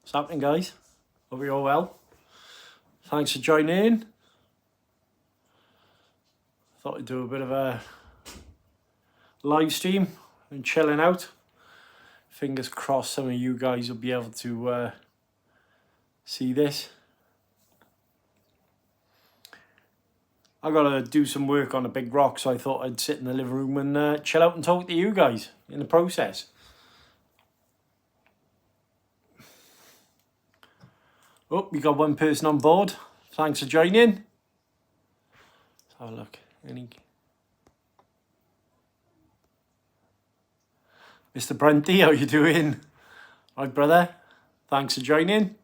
What's happening, guys? Hope you're all well. Thanks for joining in. Thought I'd do a bit of a live stream and chilling out. Fingers crossed some of you guys will be able to see this. I gotta do some work on a big rock, so I thought I'd sit in the living room and chill out and talk to you guys in the process. Oh, we got one person on board. Thanks for joining. Let's have a look. Mr. Brunty, how you doing? Right, brother. Thanks for joining.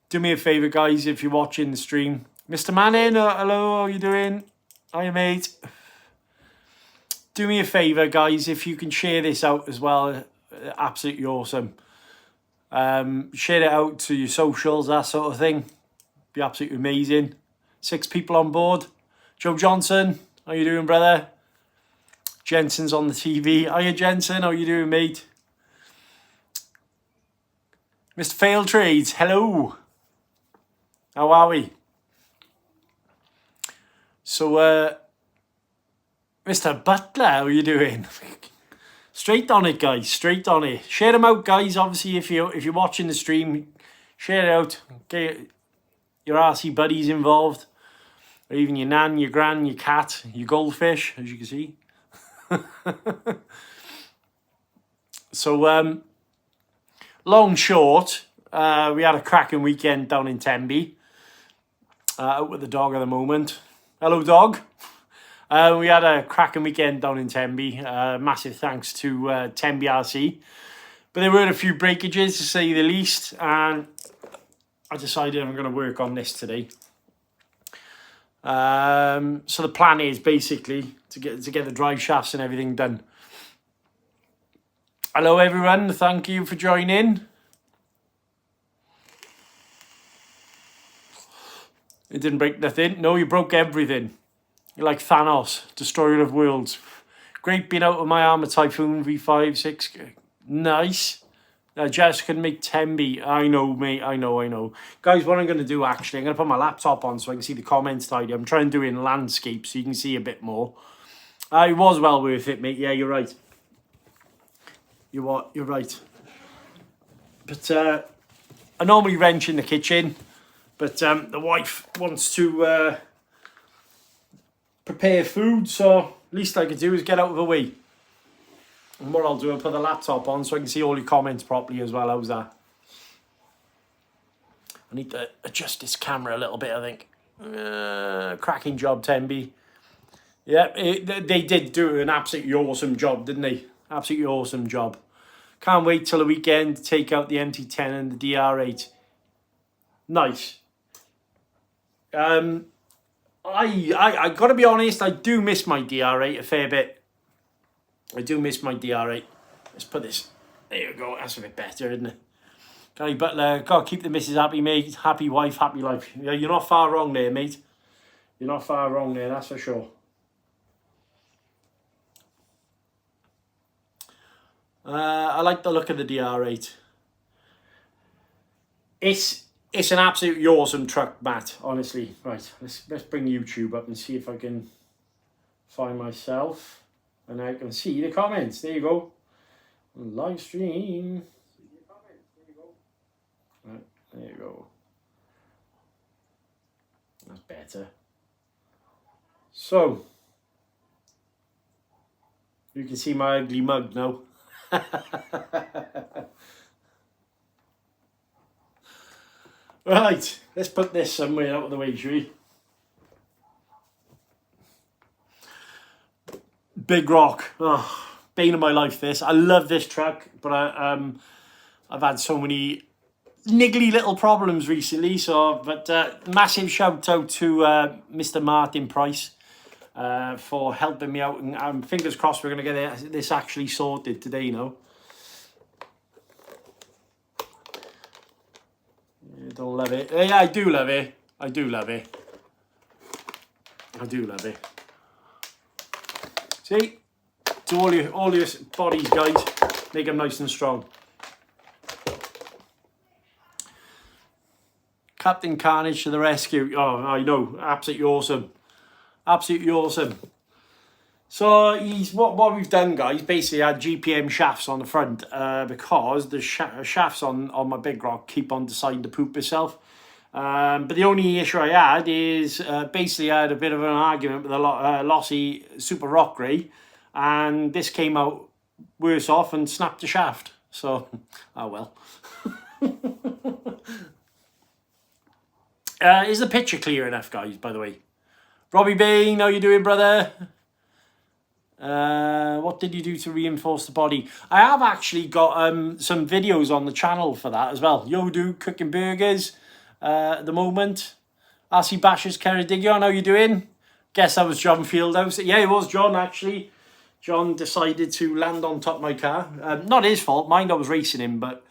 Do me a favour, guys, if you're watching the stream. Mr. Manning, hello, how you doing? Hiya, mate. Do me a favour, guys, if you can share this out as well. Absolutely awesome. Share it out to your socials, that sort of thing. Be absolutely amazing. 6 people on board. Joe Johnson, how you doing, brother? Jensen's on the TV. Hiya, Jensen, how you doing, mate? Mr. Fail Trades, hello. How are we? So, Mr. Butler, how you doing? Straight on it, guys. Straight on it. Share them out, guys. Obviously, if you're watching the stream, share it out. Get your RC buddies involved, or even your nan, your gran, your cat, your goldfish, as you can see. So, long short, we had a cracking weekend down in Tenby. Out with the dog at the moment. Hello, dog. We had a cracking weekend down in Tenby. Massive thanks to Tenby RC. But there were a few breakages, to say the least, and I decided I'm going to work on this today. So the plan is basically to get the drive shafts and everything done. Hello, everyone. Thank you for joining. It didn't break nothing. No, you broke everything. You're like Thanos, destroyer of worlds. Great being out of my armour Typhoon V5, 6. Nice. Jess can make Tenby. I know, mate. I know. Guys, what I'm going to do, actually, I'm going to put my laptop on so I can see the comments tidy. I'm trying to do it in landscape so you can see a bit more. It was well worth it, mate. Yeah, you're right. You're right. But I normally wrench in the kitchen, but the wife wants to prepare food, so least I could do is get out of the way. And what I'll do, I'll put the laptop on so I can see all your comments properly as well. How's that? I need to adjust this camera a little bit, I think. Cracking job, Tenby. Yeah, they did do an absolutely awesome job, didn't they? Absolutely awesome job. Can't wait till the weekend to take out the MT10 and the DR8. Nice. I got to be honest, I do miss my DR8 a fair bit. I do miss my DR8. Let's put this. There you go. That's a bit better, isn't it? Gary Butler, got to keep the missus happy, mate. Happy wife, happy life. Yeah, you're not far wrong there, mate. You're not far wrong there, that's for sure. I like the look of the DR8. It's an absolutely awesome truck, Matt, honestly. Right, let's bring YouTube up and see if I can find myself. And I can see the comments. There you go. Live stream. See the comments. There you go. Right, there you go. That's better. So, you can see my ugly mug now. Right, let's put this somewhere out of the way, shall we? Big rock. Oh, bane of my life, this. I love this truck, but I've had so many niggly little problems recently. So, but massive shout out to Mr. Martin Price for helping me out. And fingers crossed we're going to get this actually sorted today, you know. You don't love it. Yeah, I do love it. I do love it. See, to all your bodies, guys. Make them nice and strong. Captain Carnage to the rescue. Oh, I know. Absolutely awesome. Absolutely awesome. So what we've done, guys, basically had GPM shafts on the front because the shafts on my big rock keep on deciding to poop itself. But the only issue I had is basically I had a bit of an argument with a lossy Super Rock Ray, and this came out worse off and snapped the shaft. So, oh well. Is the picture clear enough, guys, by the way? Robbie Bain, how you doing, brother? What did you do to reinforce the body? I have actually got some videos on the channel for that as well. Yodu cooking burgers at the moment. RC Bashers, Ceredigion, how you doing? Guess that was John Fieldhouse. Yeah, it was John, actually. John decided to land on top of my car. Not his fault. Mind I was racing him, but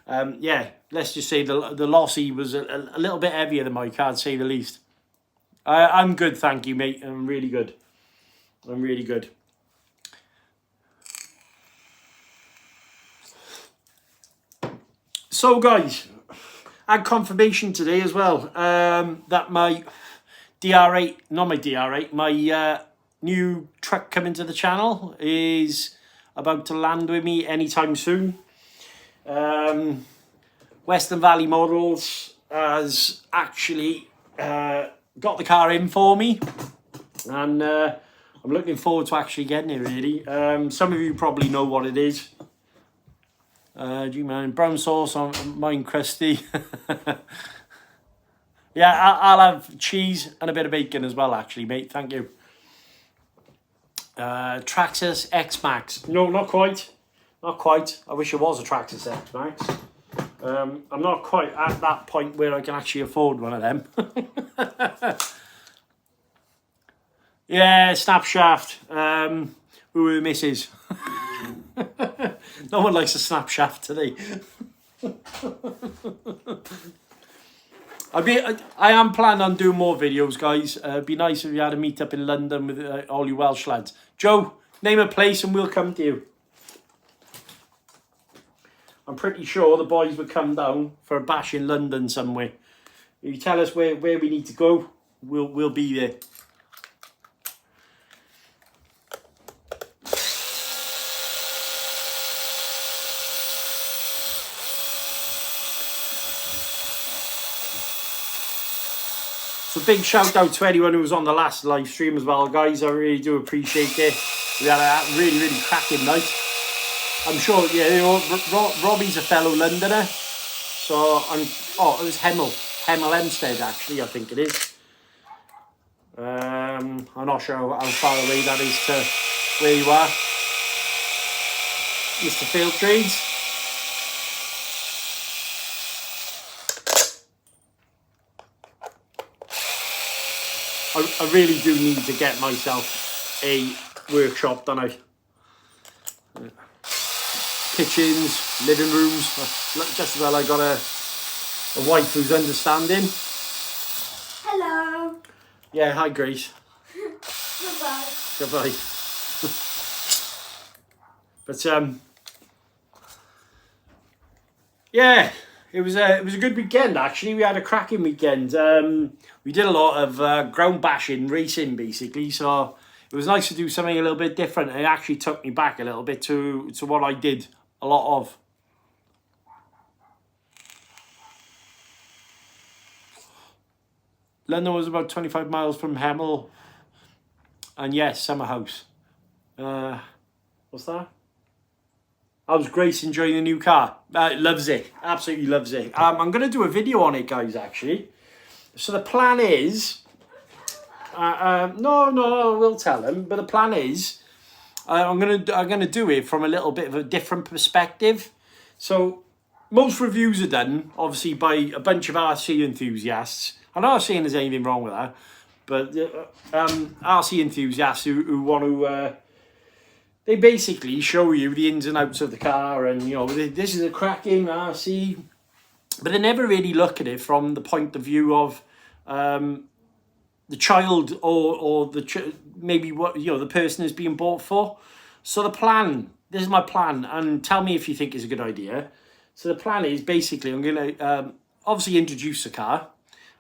yeah, let's just say the Lossy was a little bit heavier than my car, to say the least. I'm good, thank you, mate. I'm really good. I'm really good. So, guys, I had confirmation today as well that my DR8, not my DR8, my new truck coming to the channel is about to land with me anytime soon. Western Valley Models has actually got the car in for me, and I'm looking forward to actually getting it, really. Some of you probably know what it is. Do you mind brown sauce on mine, crusty? Yeah, I'll have cheese and a bit of bacon as well, actually, mate. Thank you. Traxxas X Max. No, not quite. Not quite. I wish it was a Traxxas X Max. I'm not quite at that point where I can actually afford one of them. Yeah, snap shaft. Who are the misses? No one likes a snap shaft today. I am planning on doing more videos, guys. It'd be nice if you had a meet up in London with all you Welsh lads. Joe, name a place and we'll come to you. I'm pretty sure the boys would come down for a bash in London somewhere. If you tell us where we need to go, we'll be there. So big shout out to anyone who was on the last live stream as well, guys. I really do appreciate it. We had a really, really cracking night. I'm sure, yeah, you know, Robbie's a fellow Londoner. So, oh, it was Hemel Hempstead, actually, I think it is. I'm not sure how far away that is to where you are. Mr. Field Trades. I really do need to get myself a workshop, don't I? Kitchens, living rooms. Just as well I got a wife who's understanding. Hello. Yeah, hi Grace. Goodbye. Goodbye. But yeah, it was a good weekend actually. We had a cracking weekend. We did a lot of ground bashing, racing basically. So it was nice to do something a little bit different. It actually took me back a little bit to what I did a lot of. London was about 25 miles from Hemel. And yes, summer house. What's that? How's Grace enjoying the new car? Loves it. Absolutely loves it. I'm going to do a video on it, guys, actually. So the plan is... no, we'll tell them. But the plan is... I'm gonna do it from a little bit of a different perspective. So most reviews are done, obviously, by a bunch of RC enthusiasts. I'm not saying there's anything wrong with that, but RC enthusiasts who want to... they basically show you the ins and outs of the car, and you know, this is a cracking RC, but they never really look at it from the point of view of the child or maybe what, you know, the person is being bought for. So the plan this is my plan, and tell me if you think it's a good idea. So the plan is basically I'm going to obviously introduce the car,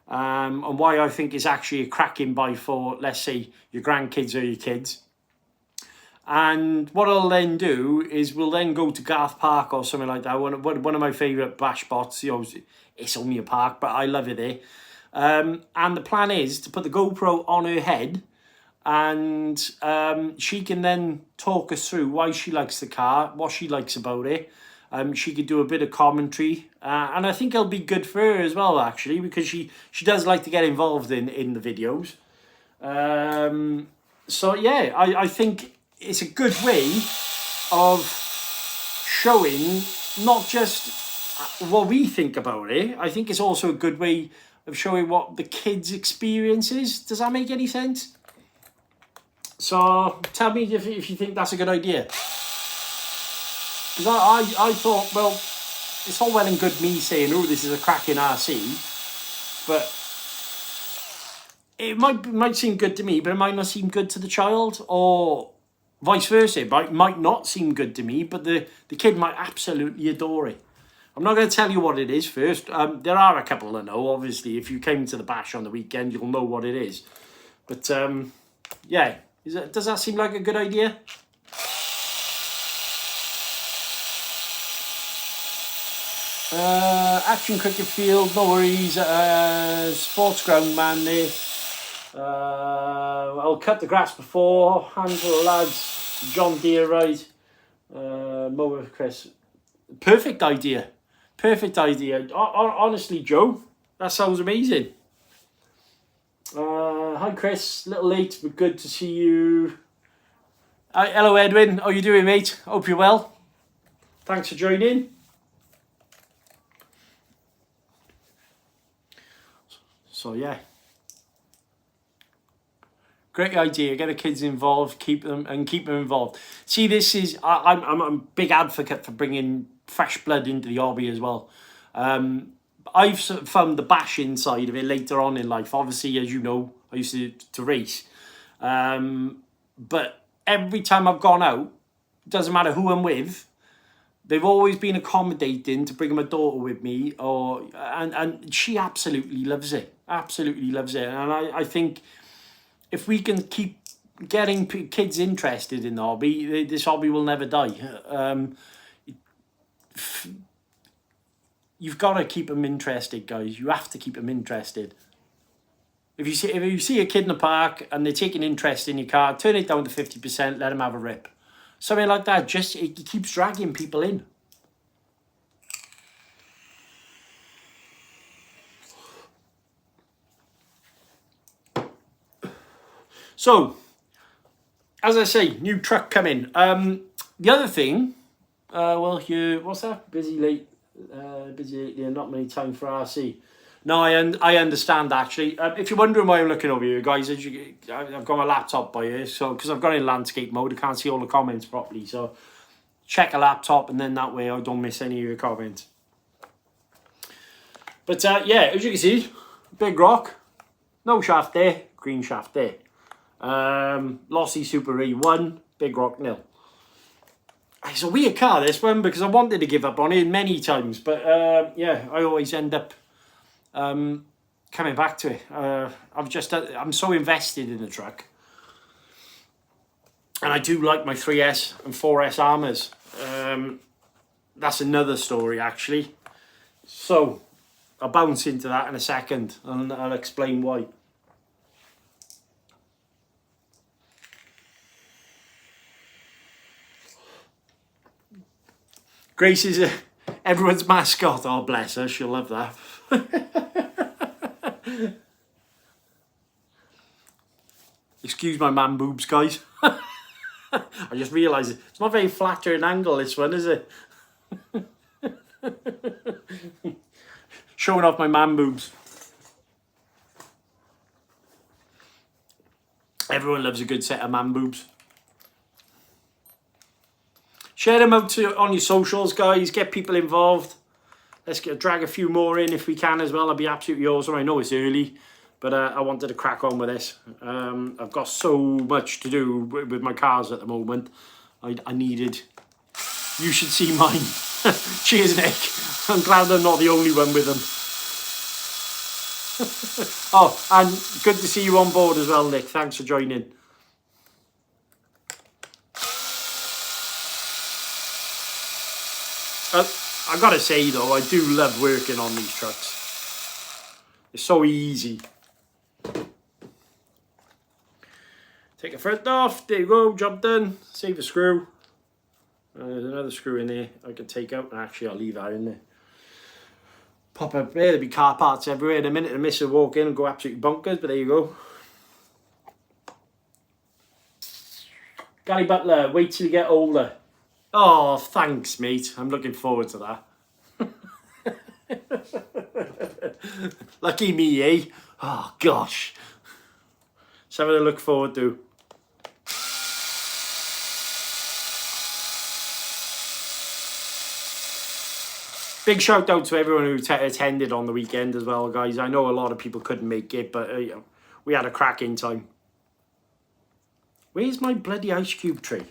and why I think it's actually a cracking buy for, let's say, your grandkids or your kids. And what I'll then do is we'll then go to Garth Park or something like that. One of my favourite bash spots. You know, it's only a park, but I love it there. And the plan is to put the GoPro on her head, and she can then talk us through why she likes the car, what she likes about it. She could do a bit of commentary, and I think it'll be good for her as well, actually, because she does like to get involved in the videos. So yeah, I think it's a good way of showing not just what we think about it. I think it's also a good way of showing what the kids' experience is. Does that make any sense? So tell me if you think that's a good idea. Because I thought, well, it's all well and good me saying, oh, this is a cracking RC, but it might seem good to me, but it might not seem good to the child, or vice versa. It might not seem good to me, but the kid might absolutely adore it. I'm not going to tell you what it is first. There are a couple that know, obviously. If you came to the bash on the weekend, you'll know what it is. But yeah, does that seem like a good idea? Action cricket field, no worries. Sports ground man there. I'll cut the grass before. Hands for the lads. John Deere ride. Mower Chris. Perfect idea. Perfect idea. Honestly, Joe, that sounds amazing. Hi Chris, a little late, but good to see you. Hello Edwin, how you doing, mate? Hope you're well. Thanks for joining. So yeah, great idea. Get the kids involved, keep them involved. See, this is I'm a big advocate for bringing fresh blood into the hobby as well. I've found the bashing side of it later on in life. Obviously, as you know, I used to race, but every time I've gone out, doesn't matter who I'm with, they've always been accommodating to bring my daughter with me, and she absolutely loves it. Absolutely loves it. And I think if we can keep getting kids interested in the hobby, this hobby will never die. You've got to keep them interested, guys. You have to keep them interested. If you see a kid in the park and they're taking interest in your car, turn it down to 50%, let them have a rip. Something like that, just it keeps dragging people in. So, as I say, new truck coming. The other thing, well, what's that? Busy lately, not many time for RC. No, I understand actually. If you're wondering why I'm looking over here, guys, I've got my laptop by here, so because I've got it in landscape mode, I can't see all the comments properly. So check a laptop, and then that way I don't miss any of your comments. But yeah, as you can see, big rock, no shaft there, green shaft there. Lossy Super E1, big rock nil. It's a weird car, this one, because I wanted to give up on it many times, but yeah, I always end up coming back to it. I'm so invested in the truck, and I do like my 3S and 4S armours. That's another story, actually. So I'll bounce into that in a second, and I'll explain why. Grace is everyone's mascot. Oh, bless her. She'll love that. Excuse my man boobs, guys. I just realised it's not very flattering angle, this one, is it? Showing off my man boobs. Everyone loves a good set of man boobs. Share them out on your socials, guys. Get people involved. Let's drag a few more in if we can as well. That'd be absolutely awesome. I know it's early, but I wanted to crack on with this. I've got so much to do with my cars at the moment. I needed you should see mine. Cheers, Nick. I'm glad I'm not the only one with them. Oh, and good to see you on board as well, Nick. Thanks for joining. I've got to say, though, I do love working on these trucks. It's so easy. Take a front off. There you go. Job done. Save a screw. There's another screw in there I can take out. Actually, I'll leave that in there. Pop up there. There'll be car parts everywhere. In a minute, the miss will walk in and go absolutely bonkers. But there you go. Gary Butler, wait till you get older. Oh, thanks, mate. I'm looking forward to that. Lucky me, eh? Oh, gosh. Something to look forward to. Big shout out to everyone who attended on the weekend as well, guys. I know a lot of people couldn't make it, but we had a cracking time. Where's my bloody ice cube tray?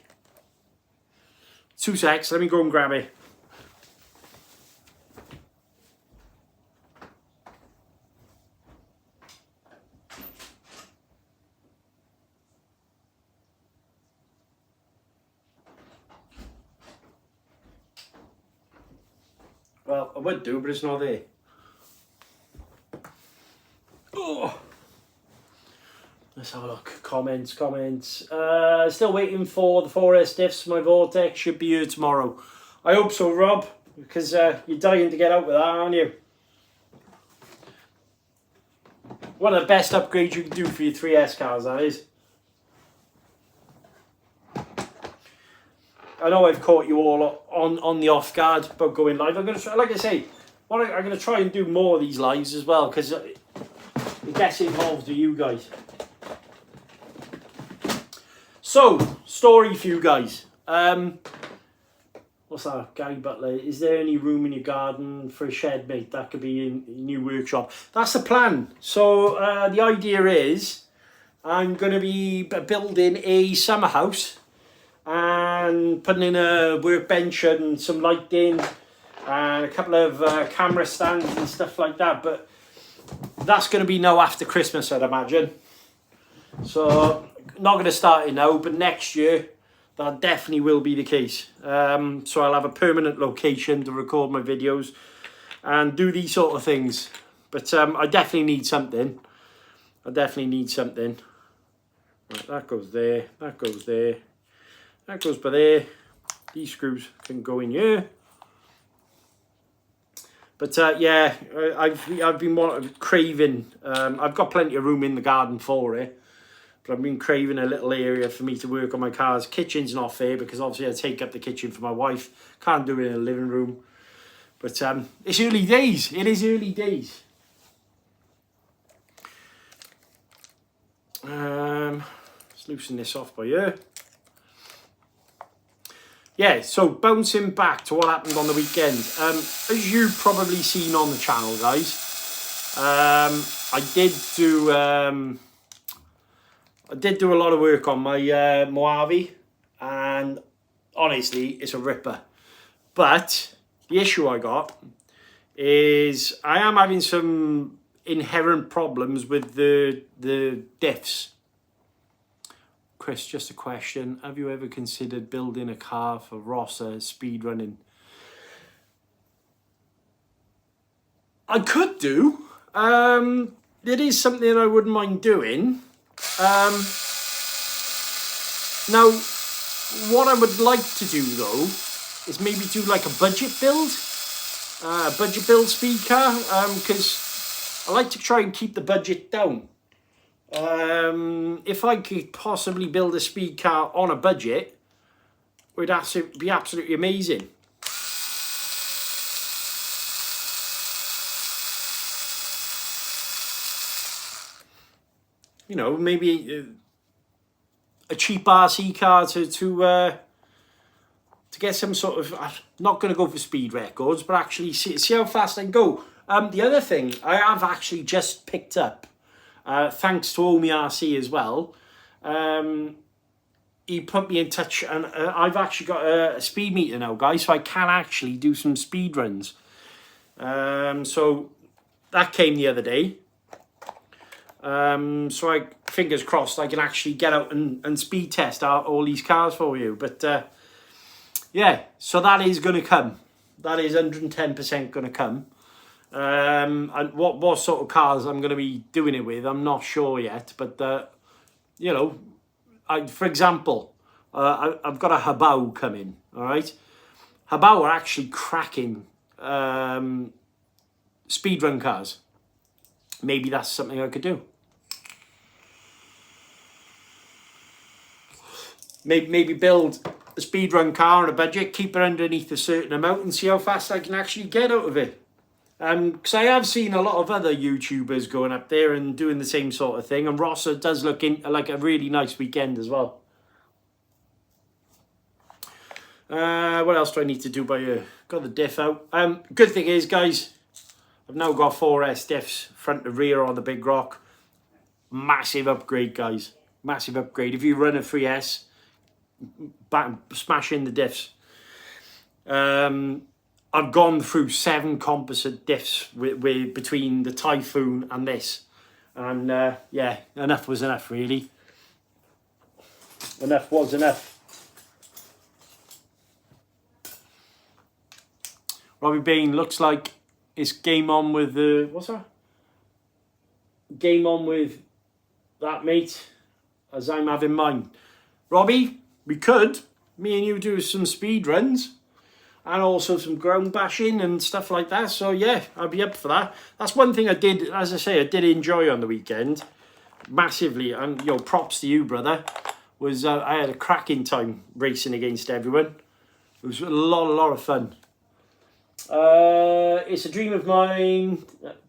2 secs, let me go and grab it. Well, I would do, but it's not there. Oh. Let's have a look. Comments. Still waiting for the 4S diffs. My Vortex should be here tomorrow. I hope so, Rob, because you're dying to get out with that, aren't you? One of the best upgrades you can do for your 3S cars, that is. I know I've caught you all on the off guard about going live. I'm going to try, like I say, I'm going to try and do more of these lives as well, because it gets involved with you guys. So, story for you guys. What's that? Gary Butler. Is there any room in your garden for a shed, mate? That could be in your new workshop. That's the plan. So, the idea is I'm going to be building a summer house and putting in a workbench and some lighting and a couple of camera stands and stuff like that. But that's going to be now after Christmas, I'd imagine. So, not going to start it now, but next year that definitely will be the case. So I'll have a permanent location to record my videos and do these sort of things. But I definitely need something. Right, that goes there, that goes there, that goes by there. These screws can go in here. But yeah, I've been craving. I've got plenty of room in the garden for it. But I've been craving a little area for me to work on my cars. Kitchen's not fair because obviously I take up the kitchen for my wife. Can't do it in a living room. But it's early days. It is early days. Let's loosen this off by here. Yeah, so bouncing back to what happened on the weekend. As you've probably seen on the channel, guys, I did do a lot of work on my Mojave, and honestly, it's a ripper. But the issue I got is I am having some inherent problems with the diffs. Chris, just a question. Have you ever considered building a car for Rossa speed running? I could do. It is something I wouldn't mind doing. Now, what I would like to do though is maybe do like a budget build speed car, because I like to try and keep the budget down. If I could possibly build a speed car on a budget, it would be absolutely amazing. You know, maybe a cheap RC car to get some sort of. I'm not going to go for speed records, but actually see how fast I can go. The other thing I have actually just picked up, thanks to Tenby RC as well. he put me in touch, and I've actually got a speed meter now, guys, so I can actually do some speed runs. So that came the other day. So I, fingers crossed, I can actually get out and speed test out all these cars for you. But yeah, so that is going to come. That is 110% going to come. And what sort of cars I'm going to be doing it with, I'm not sure yet. But you know, for example, I've got a Habao coming. All right, Habao are actually cracking speedrun cars. Maybe that's something I could do. Maybe build a speedrun car on a budget, keep it underneath a certain amount, and see how fast I can actually get out of it. Because I have seen a lot of other YouTubers going up there and doing the same sort of thing, and Rosser does look like a really nice weekend as well. What else do I need to do by here? Got the diff out. Good thing is, guys, I've now got 4S diffs, front to rear on the Big Rock. Massive upgrade, guys. Massive upgrade. If you run a 3S, smash in the diffs. I've gone through 7 composite diffs with between the Typhoon and this. And yeah, enough was enough, really. Enough was enough. Robbie Bain looks like it's game on with the... What's that? Game on with that, mate, as I'm having mine. Robbie, we could, me and you, do some speed runs and also some ground bashing and stuff like that. So yeah, I'd be up for that. That's one thing I did, as I say, I did enjoy on the weekend massively. And yo, props to you, brother. Was I had a cracking time racing against everyone. It was a lot of fun. It's a dream of mine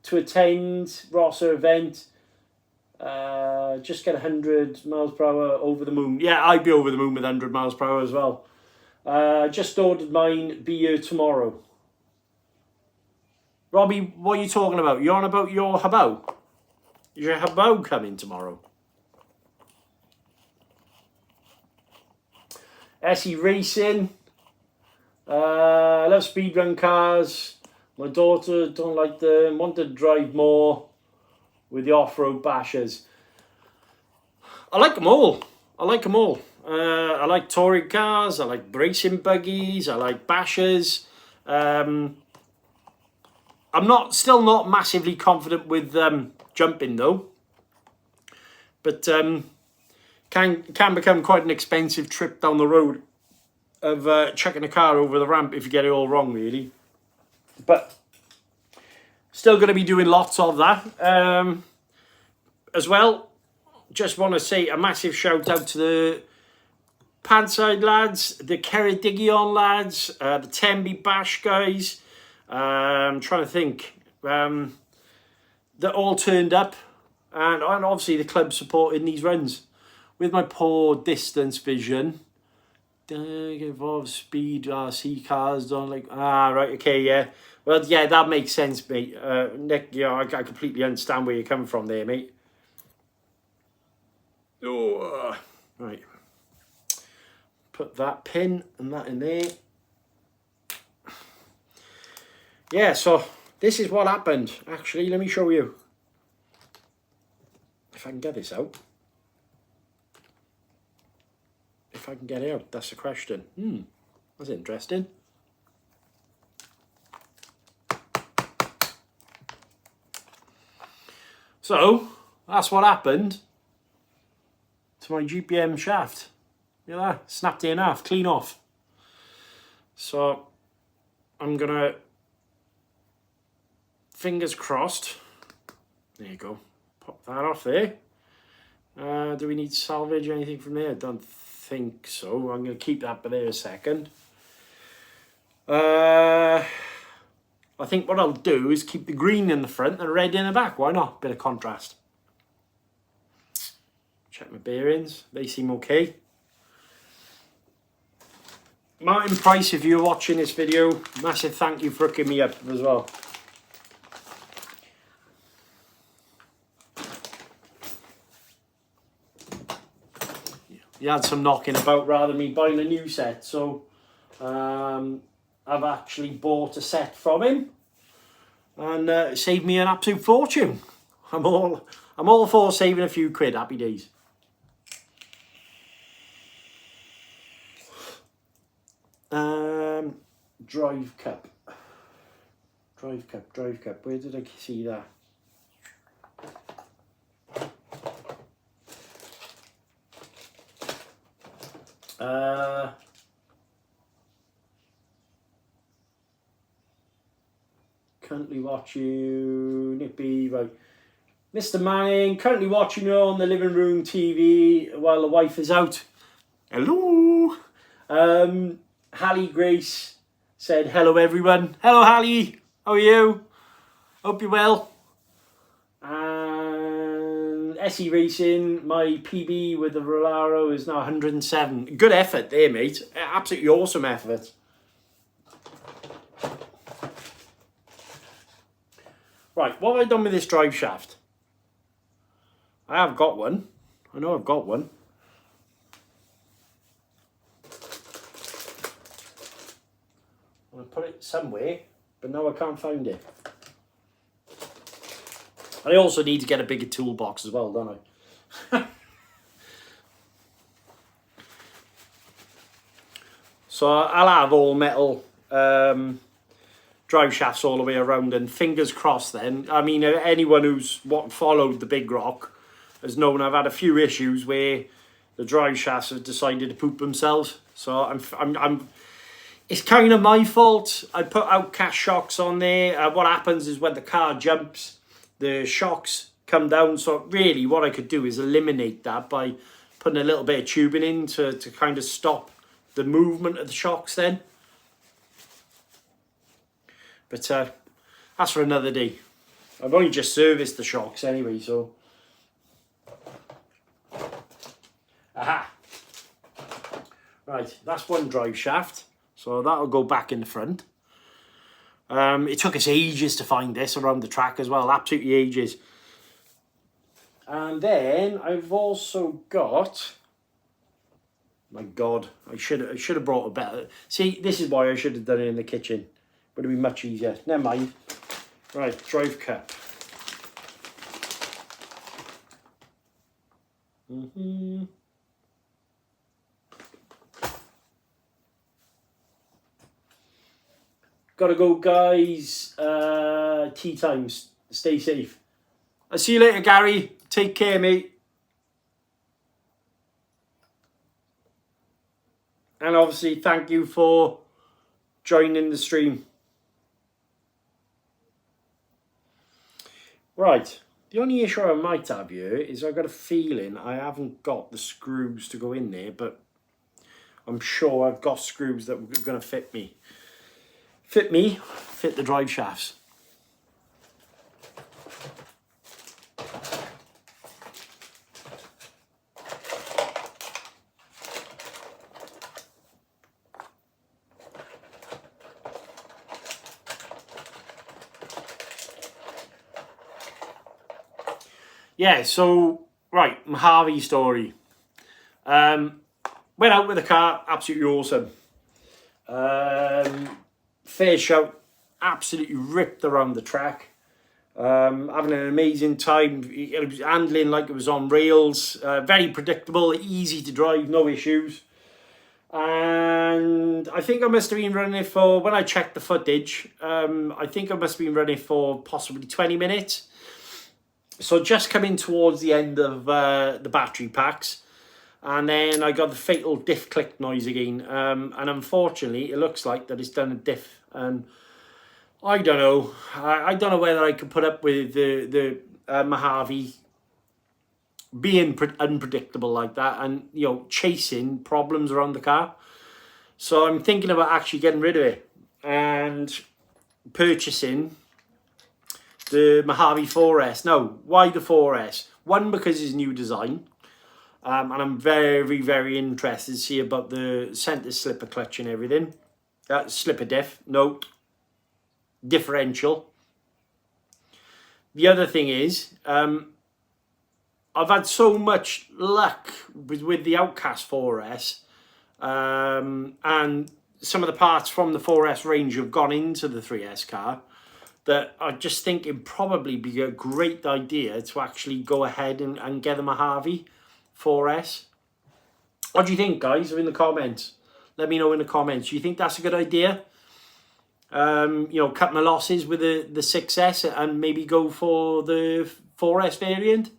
to attend Rosser event. Just get 100 miles per hour over the moon. Yeah, I'd be over the moon with 100 miles per hour as well. Just ordered mine, be here tomorrow. Robbie, what are you talking about? You're on about your Habao? Is your Habao coming tomorrow? SE Racing. I love speedrun cars. My daughter don't like them. Want to drive more with the off-road bashers. I like them all. I like them all. I like touring cars. I like racing buggies. I like bashers. I'm still not massively confident with jumping though. But can become quite an expensive trip down the road of chucking a car over the ramp if you get it all wrong, really. But still going to be doing lots of that. As well, just want to say a massive shout out to the Padside lads, the Ceredigion lads, the Tenby Bash guys. I'm trying to think. That all turned up. And obviously the club supporting these runs. With my poor distance vision, don't get involved speed RC cars, don't like... Ah, right, okay, yeah. Well, yeah, that makes sense, mate. Nick, yeah, I completely understand where you're coming from there, mate. Oh, right. Put that pin and that in there. Yeah, so this is what happened. Actually, let me show you. If I can get this out. If I can get it out, that's the question. That's interesting. So, that's what happened to my GPM shaft. You know that? Snapped it in half, clean off. So, I'm gonna, fingers crossed, there you go, pop that off there. Do we need to salvage anything from there? I don't think so. I'm going to keep that for there a second. I think what I'll do is keep the green in the front and red in the back. Why not? Bit of contrast. Check my bearings. They seem okay. Martin Price, if you're watching this video, massive thank you for hooking me up as well. he had some knocking about rather than me buying a new set. So I've actually bought a set from him, and it saved me an absolute fortune. I'm all for saving a few quid. Happy days. Drive cup. Where did I see that? Currently watching Nippy, right. Mr. Manning, currently watching you on the living room TV while the wife is out. Hello. Hallie Grace said, hello everyone. Hello Hallie, how are you? Hope you're well. And SE Racing, my PB with the Rolaro is now 107. Good effort there, mate. Absolutely awesome effort. Right, what have I done with this drive shaft? I have got one. I know I've got one. I put it somewhere, but now I can't find it. I also need to get a bigger toolbox as well, don't I? So I'll have all metal drive shafts all the way around, and fingers crossed then. I mean, anyone who's followed the Big Rock has known I've had a few issues where the drive shafts have decided to poop themselves. So I'm it's kind of my fault. I put out cast shocks on there. What happens is when the car jumps, the shocks come down. So really what I could do is eliminate that by putting a little bit of tubing in to kind of stop the movement of the shocks then. But that's for another day. I've only just serviced the shocks anyway, so. Aha! Right, that's one drive shaft. So that'll go back in the front. It took us ages to find this around the track as well. Absolutely ages. And then I've also got... My God, I should have brought a better... See, this is why I should have done it in the kitchen. Would have been much easier. Never mind. Right, drive cup. Gotta go, guys. Tea times. Stay safe. I'll see you later, Gary. Take care, mate. And obviously, thank you for joining the stream. Right. The only issue I might have here is I've got a feeling I haven't got the screws to go in there, but I'm sure I've got screws that are going to fit me. Fit the drive shafts. Yeah, so, right, Mojave story. Went out with the car, absolutely awesome. Fair shout, absolutely ripped around the track. Having an amazing time. It was handling like it was on rails. Very predictable, easy to drive, no issues. And I think I must have been running it for, when I checked the footage, I think I must have been running for possibly 20 minutes. So just coming towards the end of the battery packs. And then I got the fatal diff click noise again. And unfortunately, it looks like that it's done a diff. And I don't know. I don't know whether I could put up with the Mojave being unpredictable like that. And, you know, chasing problems around the car. So I'm thinking about actually getting rid of it. And purchasing the Mojave 4S. Now, why the 4S? One, because it's new design. And I'm very, very interested to see about the center slipper clutch and everything. Slipper diff, no. Differential. The other thing is, I've had so much luck with the Outcast 4S, and some of the parts from the 4S range have gone into the 3S car, that I just think it'd probably be a great idea to actually go ahead and get them a Harvey 4S. What do you think, guys? In the comments, let me know in the comments. Do you think that's a good idea? You know, cut my losses with the 6S and maybe go for the 4S variant.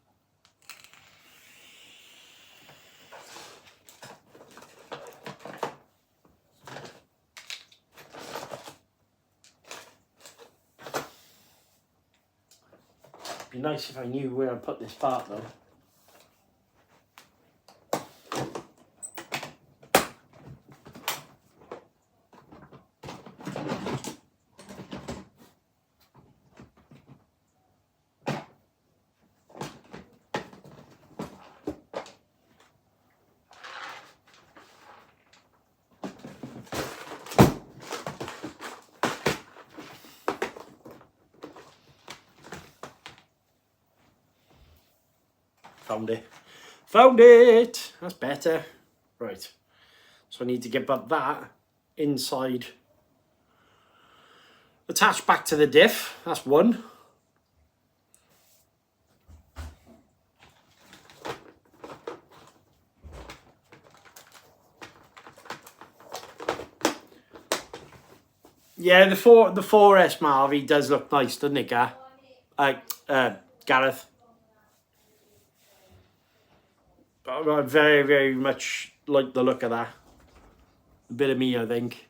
It'd be nice if I knew where I put this part though. Found it. Found it! That's better. Right. So I need to get that inside. Attached back to the diff. That's one. Yeah, the 4S Marvy does look nice, doesn't it, Gareth? I very, very much like the look of that. A bit of me, I think.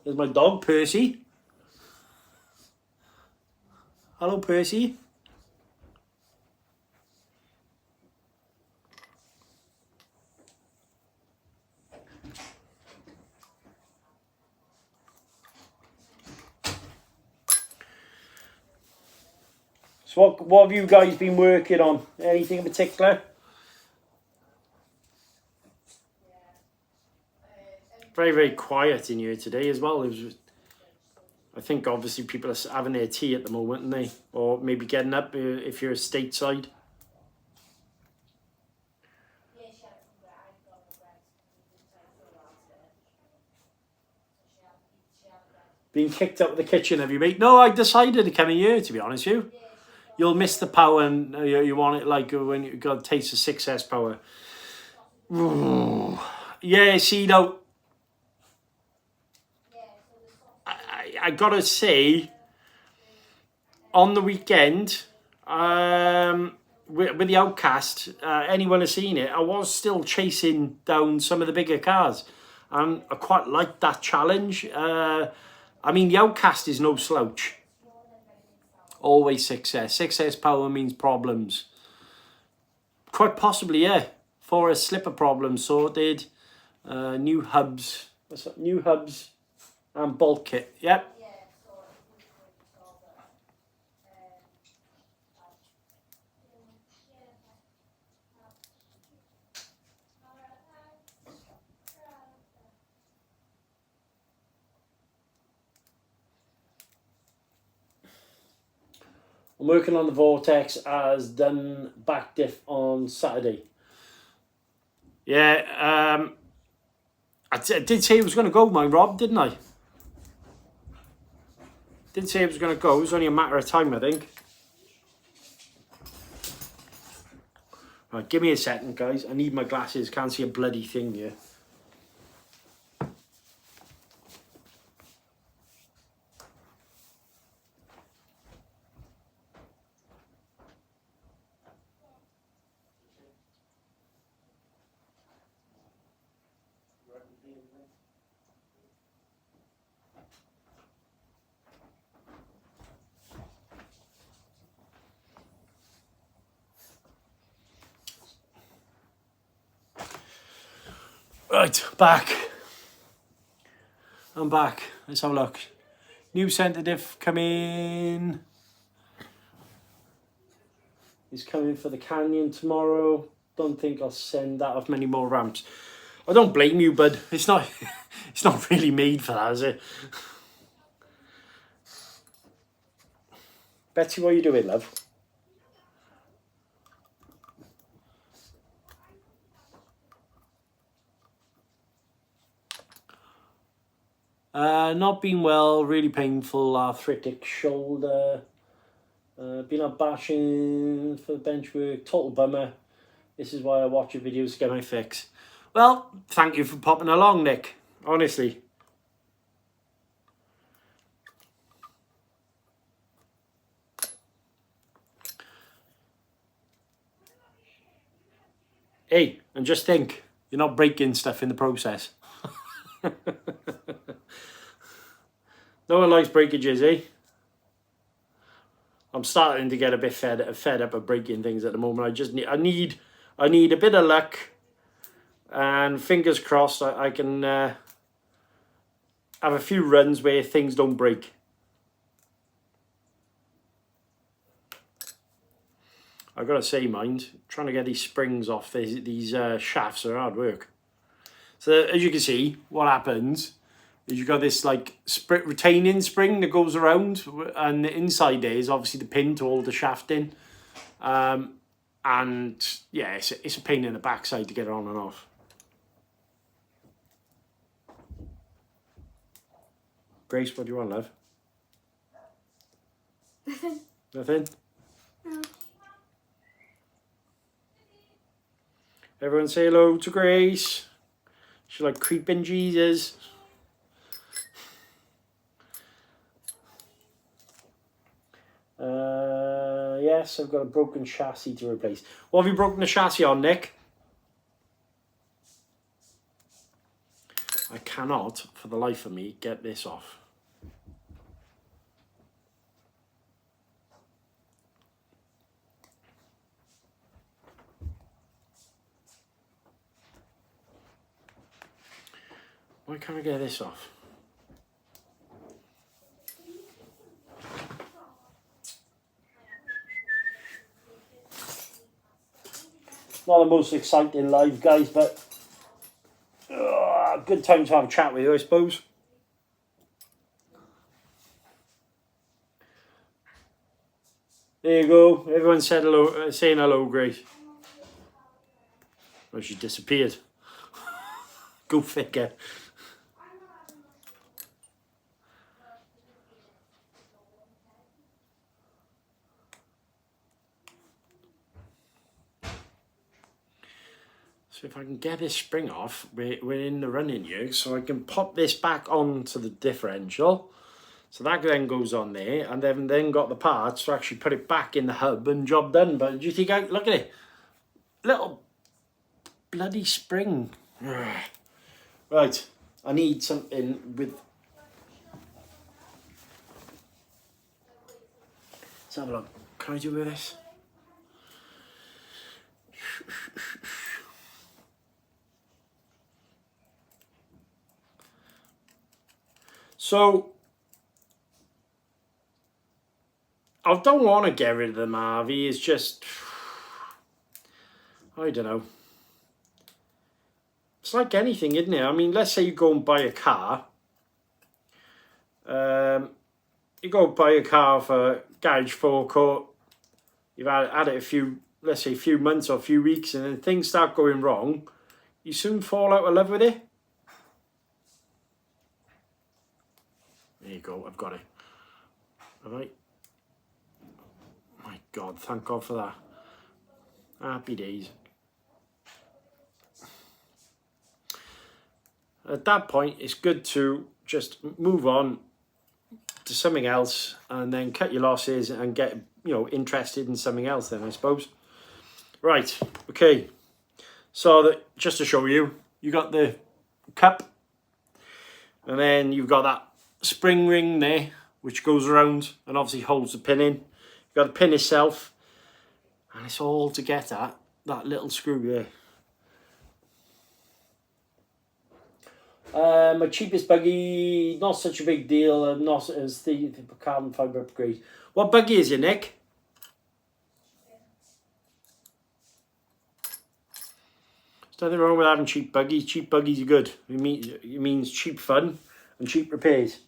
There's my dog, Percy. Hello, Percy. So what have you guys been working on? Anything in particular? Very, very quiet in here today as well. I think obviously people are having their tea at the moment, aren't they? Or maybe getting up if you're stateside. Been kicked out of the kitchen, have you, mate? No, I decided to come in here, to be honest with you. You'll miss the power, and you want it like when you got a taste of 6S power. Ooh. Yeah, see, now, I gotta say, on the weekend, with the Outcast, anyone has seen it, I was still chasing down some of the bigger cars. And I quite liked that challenge. I mean, the Outcast is no slouch. Always 6S. 6S power means problems. Quite possibly, yeah. 4S slipper problems sorted. New hubs. What's that? New hubs and bolt kit. Yep. I'm working on the Vortex as done back diff on Saturday. Yeah, I did say it was going to go, mine, Rob, didn't I? Did say it was going to go. It was only a matter of time, I think. Right, give me a second, guys. I need my glasses. Can't see a bloody thing here. Right, back. I'm back. Let's have a look. New centre diff coming. He's coming for the Canyon tomorrow. Don't think I'll send that off many more ramps. I don't blame you, bud. It's not it's not really made for that, is it? Betty, what are you doing, love? Not been well, really painful, arthritic shoulder. Been out bashing for bench work, total bummer. This is why I watch your videos to get my fix. Well, thank you for popping along, Nick. Honestly. Hey, and just think, you're not breaking stuff in the process. No one likes breakages, eh? I'm starting to get a bit fed up of breaking things at the moment. I need a bit of luck, and fingers crossed I can have a few runs where things don't break. I gotta say, mind, trying to get these springs off these shafts are hard work. So as you can see, what happens is you got this like retaining spring that goes around, and the inside there is obviously the pin to hold the shaft in. And yeah, it's a pain in the backside to get it on and off. Grace, what do you want, love? Nothing. Nothing? No. Everyone say hello to Grace. She's like creeping Jesus. Yes, I've got a broken chassis to replace. What have you broken the chassis on, Nick? I cannot, for the life of me, get this off. Why can't I get this off? Not the most exciting live, guys, but good time to have a chat with you, I suppose. There you go. Everyone said hello, saying hello, Grace. Well, she disappeared. Go figure. So if I can get this spring off, we're in the running here, so I can pop this back onto the differential. So that then goes on there, and then got the parts to actually put it back in the hub and job done. But do you think look at it, little bloody spring. Right, I need something with. Let's have a look. Can I do with this? So, I don't want to get rid of the Marvy. It's just, I don't know. It's like anything, isn't it? I mean, let's say you go and buy a car. You go buy a car for garage forecourt. You've had it let's say a few months or a few weeks, and then things start going wrong. You soon fall out of love with it. There you go, I've got it. All right. My God, thank God for that. Happy days. At that point, it's good to just move on to something else and then cut your losses and get, interested in something else then, I suppose. Right, okay. So just to show you, you got the cup, and then you've got that spring ring there, which goes around and obviously holds the pin in. You've got the pin itself, and it's all to get at that little screw there. My cheapest buggy, not such a big deal, not as the carbon fibre upgrade. What buggy is it, Nick? There's nothing wrong with having cheap buggies. Cheap buggies are good. It means cheap fun and cheap repairs.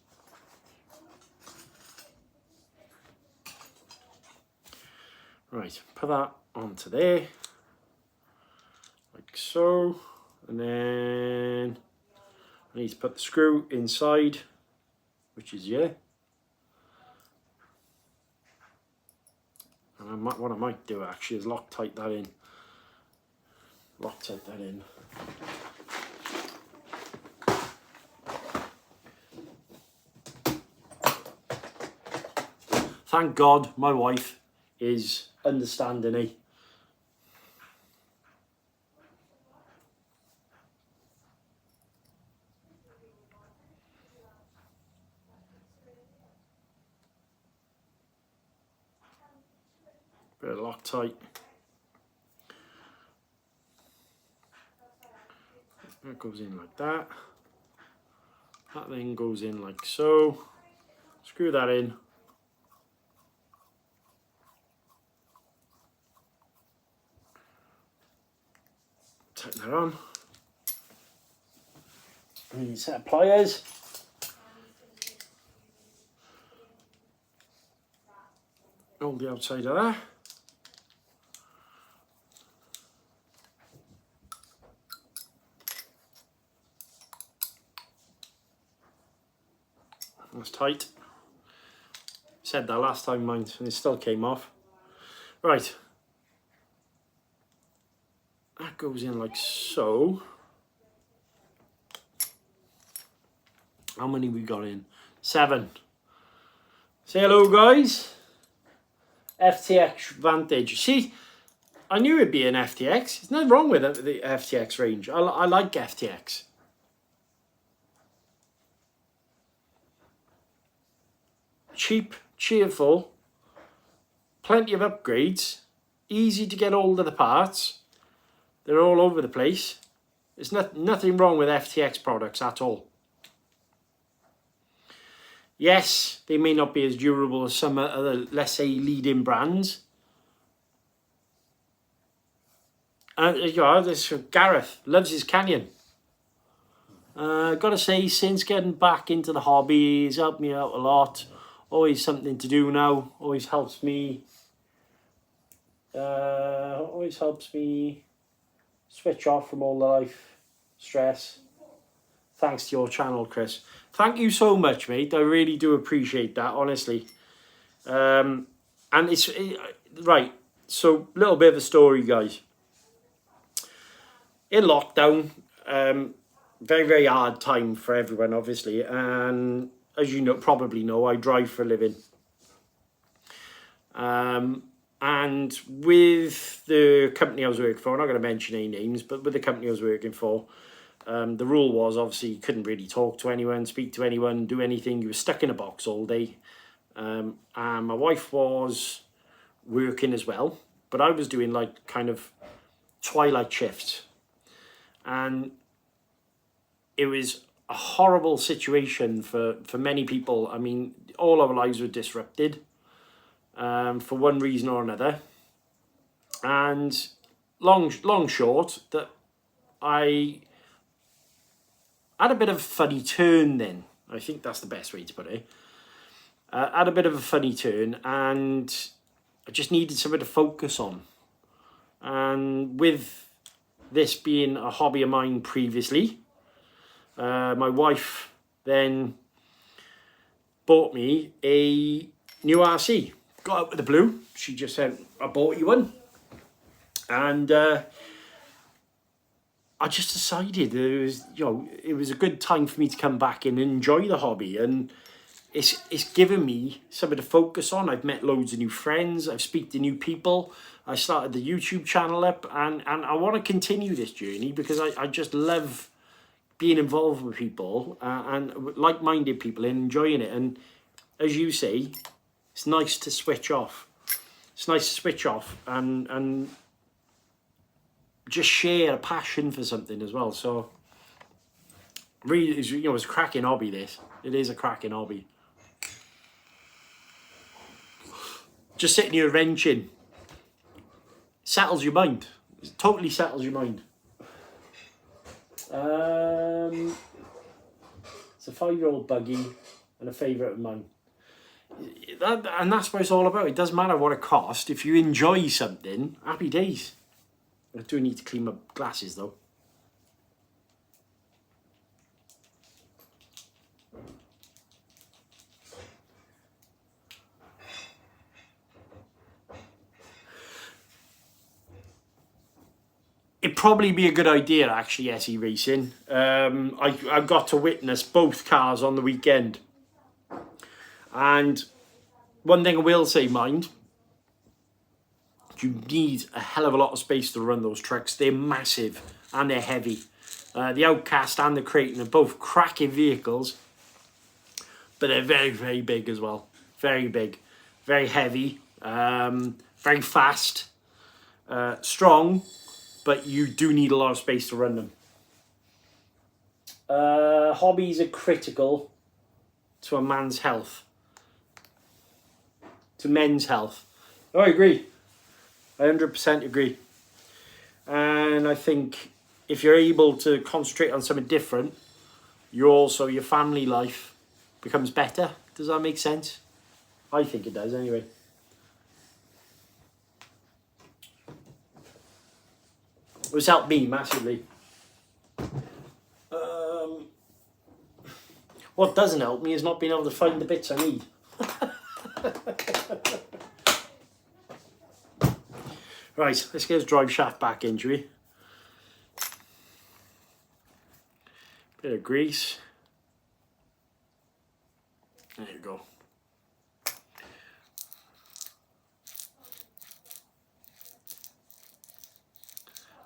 Right, put that onto there, like so, and then I need to put the screw inside which is here. And what I might do actually is Loctite that in. Loctite that in. Thank God my wife is understanding, eh? Bit of Loctite. That goes in like that. That then goes in like so. Screw that in. Tighten that on. We need a set of pliers. Hold the outside of that. That's tight. Said that last time, mind, and it still came off. Right. That goes in like so. How many we got in? 7. Say hello, guys. FTX Vantage. See, I knew it'd be an FTX. There's nothing wrong with the FTX range. I like FTX. Cheap, cheerful, plenty of upgrades, easy to get hold of the parts. They're all over the place. There's nothing wrong with FTX products at all. Yes, they may not be as durable as some other, let's say, leading brands. This Gareth loves his Canyon. Gotta say, since getting back into the hobby, he's helped me out a lot. Always something to do now. Always helps me. Always helps me switch off from all the life stress. Thanks to your channel, Chris. Thank you so much, mate. I really do appreciate that, honestly. And right. So, little bit of a story, guys. In lockdown, very, very hard time for everyone, obviously. And as you probably know, I drive for a living. And with the company I was working for, I'm not going to mention any names, but with the company I was working for, the rule was obviously you couldn't really talk to anyone, speak to anyone, do anything. You were stuck in a box all day. And my wife was working as well, but I was doing like kind of twilight shifts. And it was a horrible situation for many people. I mean, all our lives were disrupted for one reason or another. And long short, that I had a bit of a funny turn then. I think that's the best way to put it. Had a bit of a funny turn, and I just needed something to focus on. And with this being a hobby of mine previously, my wife then bought me a new RC. Got out with the blue. She just said, I bought you one. And I just decided it was a good time for me to come back and enjoy the hobby. And it's given me something to focus on. I've met loads of new friends. I've spoken to new people. I started the YouTube channel up, and I want to continue this journey because I just love being involved with people and like-minded people and enjoying it. And as you say, it's nice to switch off. It's nice to switch off and just share a passion for something as well. So really, it's a cracking hobby, this. It is a cracking hobby. Just sitting here wrenching settles your mind. It totally settles your mind. It's a 5-year-old buggy and a favourite of mine. And that's what it's all about. It doesn't matter what it costs. If you enjoy something, happy days. I do need to clean my glasses though. it'd probably be a good idea, actually, SE Racing. I got to witness both cars on the weekend. And one thing I will say, mind, you need a hell of a lot of space to run those trucks. They're massive and they're heavy. The Outcast and the Creighton are both cracking vehicles, but they're very, very big as well. Very big, very heavy, very fast, strong, but you do need a lot of space to run them. Hobbies are critical to a man's health, to men's health. Oh, I agree. I 100% agree. And I think if you're able to concentrate on something different, your family life becomes better. Does that make sense? I think it does anyway. It's helped me massively. What doesn't help me is not being able to find the bits I need. Right, let's get his drive shaft back in, shall we? Bit of grease. There you go.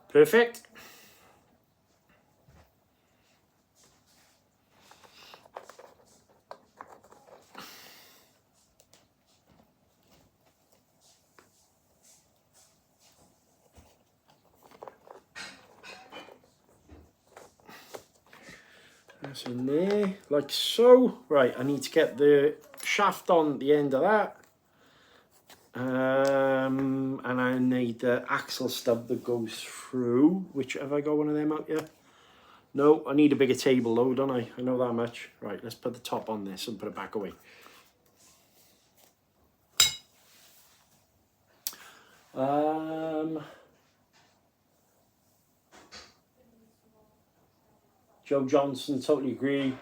Perfect. That's in there, like so. Right, I need to get the shaft on the end of that. And I need the axle stub that goes through. Which, have I got one of them out yet? No, I need a bigger table though, don't I? I know that much. Right, let's put the top on this and put it back away. Joe Johnson, totally agree.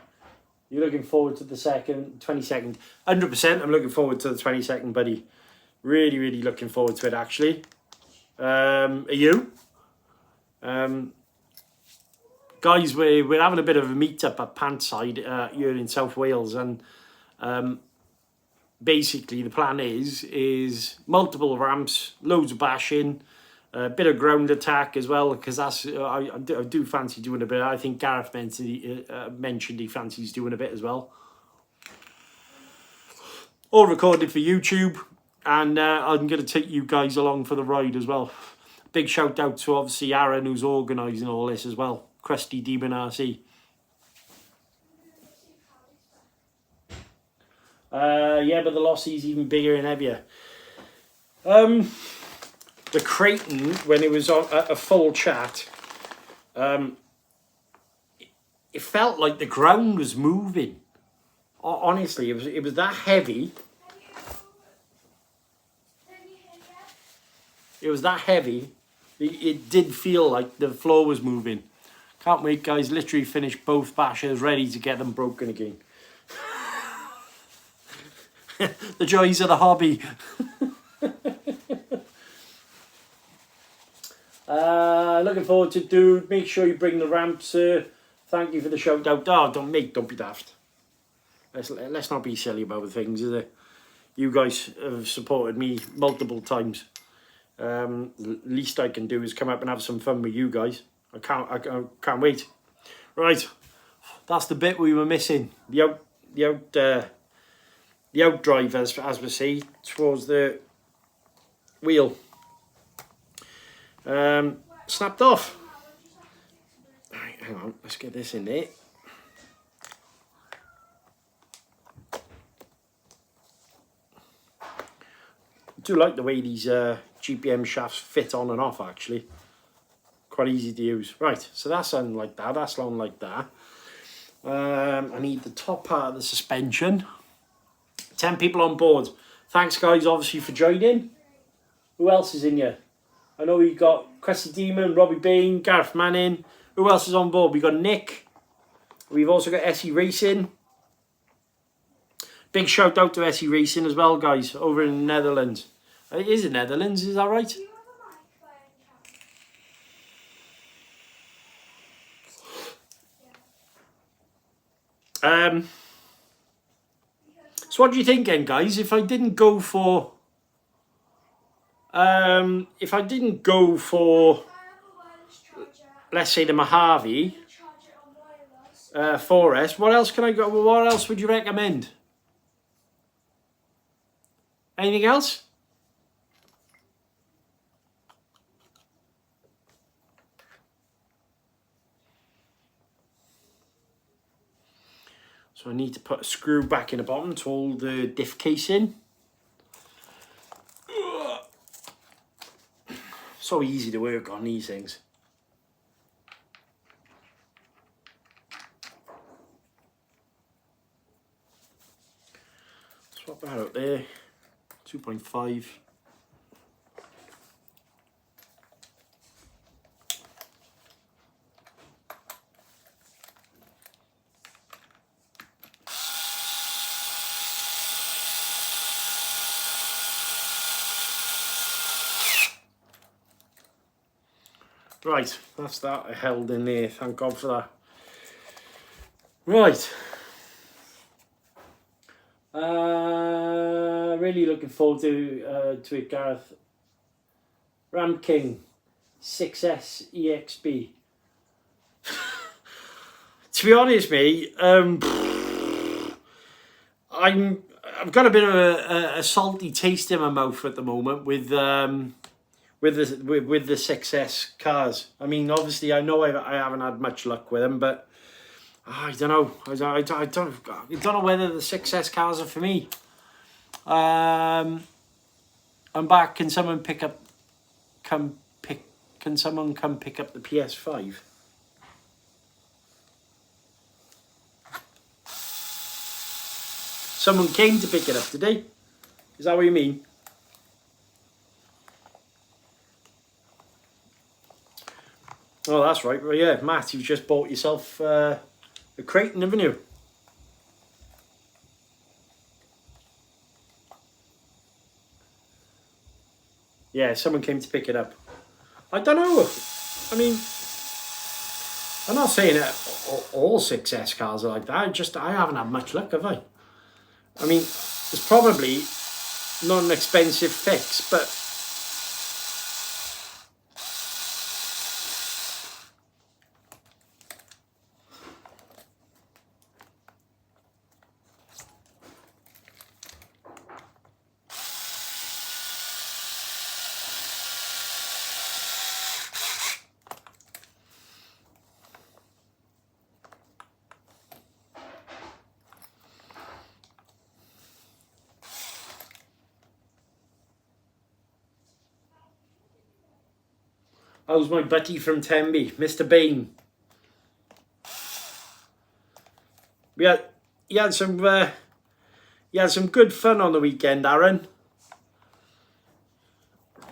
You're looking forward to the 22nd. 100%, I'm looking forward to the 22nd, buddy. Really, really looking forward to it, actually. Are you? Guys, we're having a bit of a meet-up at Pantside here in South Wales, and basically the plan is multiple ramps, loads of bashing, a bit of ground attack as well, because that's I do fancy doing a bit. I think Gareth mentioned he fancies doing a bit as well. All recorded for YouTube, and I'm going to take you guys along for the ride as well. Big shout out to obviously Aaron, who's organising all this as well. Tenby RC. Yeah, but the Lossie's even bigger and heavier. The Creighton, when it was on a full chat, it felt like the ground was moving. Honestly, it was that heavy. It was that heavy. It did feel like the floor was moving. Can't wait, guys. Literally finished both bashers, ready to get them broken again. The joys of the hobby. Looking forward to dude. Make sure you bring the ramps. Thank you for the shout out. Oh, don't be daft. Let's not be silly about things, is it? You guys have supported me multiple times. Least I can do is come up and have some fun with you guys. I can't wait. Right, that's the bit we were missing. The out drive, as we say, towards the wheel. Snapped off. Right, hang on, let's get this in there. I do like the way these GPM shafts fit on and off, actually. Quite easy to use. Right, so that's on like that, that's on like that. I need the top part of the suspension. 10 people on board. Thanks, guys, obviously, for joining. Who else is in here? I know we got Cressy Demon, Robbie Bain, Gareth Manning. Who else is on board? We got Nick. We've also got SE Racing. Big shout out to SE Racing as well, guys, over in the Netherlands. It is in the Netherlands, is that right? So what do you think then, guys? If I didn't go for let's say the Mojave 4S, what else can I go? What else would you recommend? Anything else? So I need to put a screw back in the bottom to hold the diff case in. So easy to work on these things. Swap that out there. 2.5. Right, that's that. I held in there. Thank God for that. Right. Really looking forward to it, Gareth. Ram King 6S EXB. To be honest, mate, I've got a bit of a salty taste in my mouth at the moment with the 6S cars. I mean, obviously, I know I haven't had much luck with them, but I don't know. I don't know whether the 6S cars are for me. I'm back. Can someone come pick up the PS5? Someone came to pick it up today. Is that what you mean? Oh, that's right. Well, yeah, Matt, you've just bought yourself a Creighton, haven't you? Yeah, someone came to pick it up. I don't know. I mean, I'm not saying that all 6S cars are like that. I haven't had much luck, have I? I mean, it's probably not an expensive fix, but how's my buddy from Tenby, Mr. Bain? He had some good fun on the weekend, Aaron.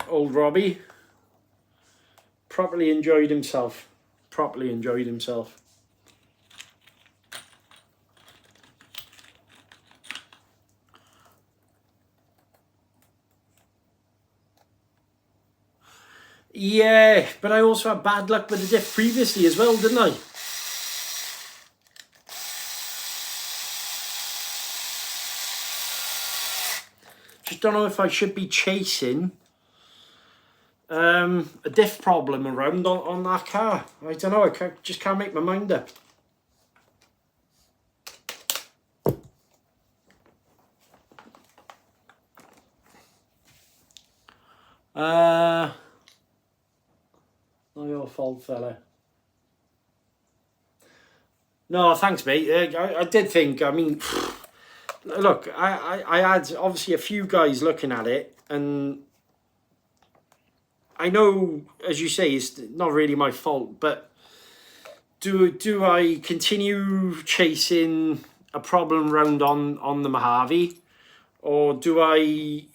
Old Robbie properly enjoyed himself. Yeah, but I also had bad luck with the diff previously as well, didn't I? Just don't know if I should be chasing a diff problem around on that car. I don't know, just can't make my mind up. Not your fault, fella. No, thanks, mate. I did think, I mean, look, I had obviously a few guys looking at it, and I know, as you say, it's not really my fault, but do I continue chasing a problem round on the Mojave, or do I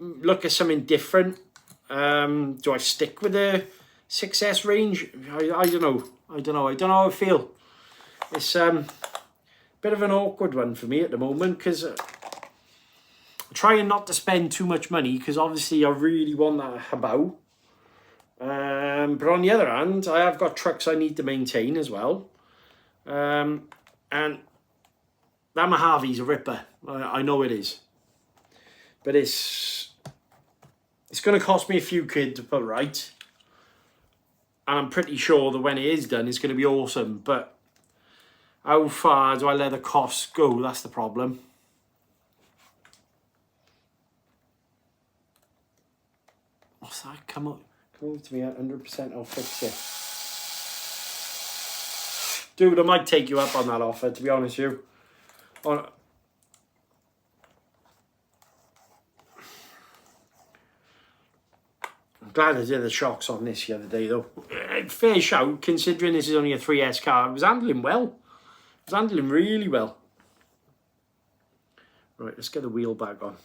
look at something different? Do I stick with the 6S range? I don't know. I don't know how I feel. It's a bit of an awkward one for me at the moment, because I'm trying not to spend too much money, because obviously I really want that Habao. But on the other hand, I have got trucks I need to maintain as well. And That Mojave's a ripper. I know it is. But it's going to cost me a few quid to put right. And I'm pretty sure that when it is done, it's going to be awesome. But how far do I let the costs go? That's the problem. What's that? Come over to me at 100%. I'll fix it. Dude, I might take you up on that offer, to be honest with you. I'm glad I did the shocks on this the other day, though. Fair shout, considering this is only a 3S car. It was handling well. It was handling really well. Right, let's get the wheel back on.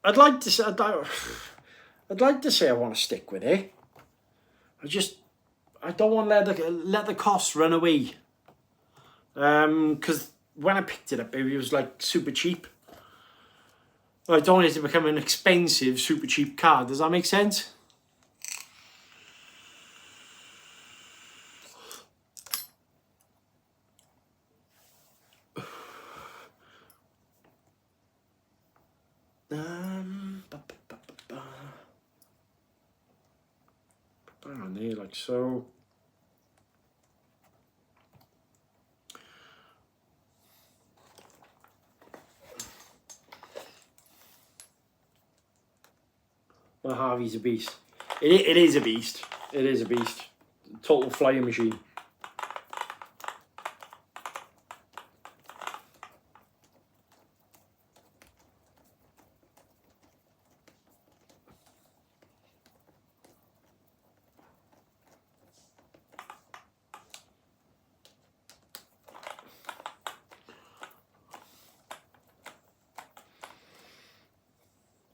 I'd like to say I want to stick with it. I don't want to let the costs run away. Because when I picked it up, it was like super cheap. I don't want it to become an expensive, super cheap car. Does that make sense? On there like so. Well, Harvey's a beast. It is a beast. It is a beast. Total flying machine.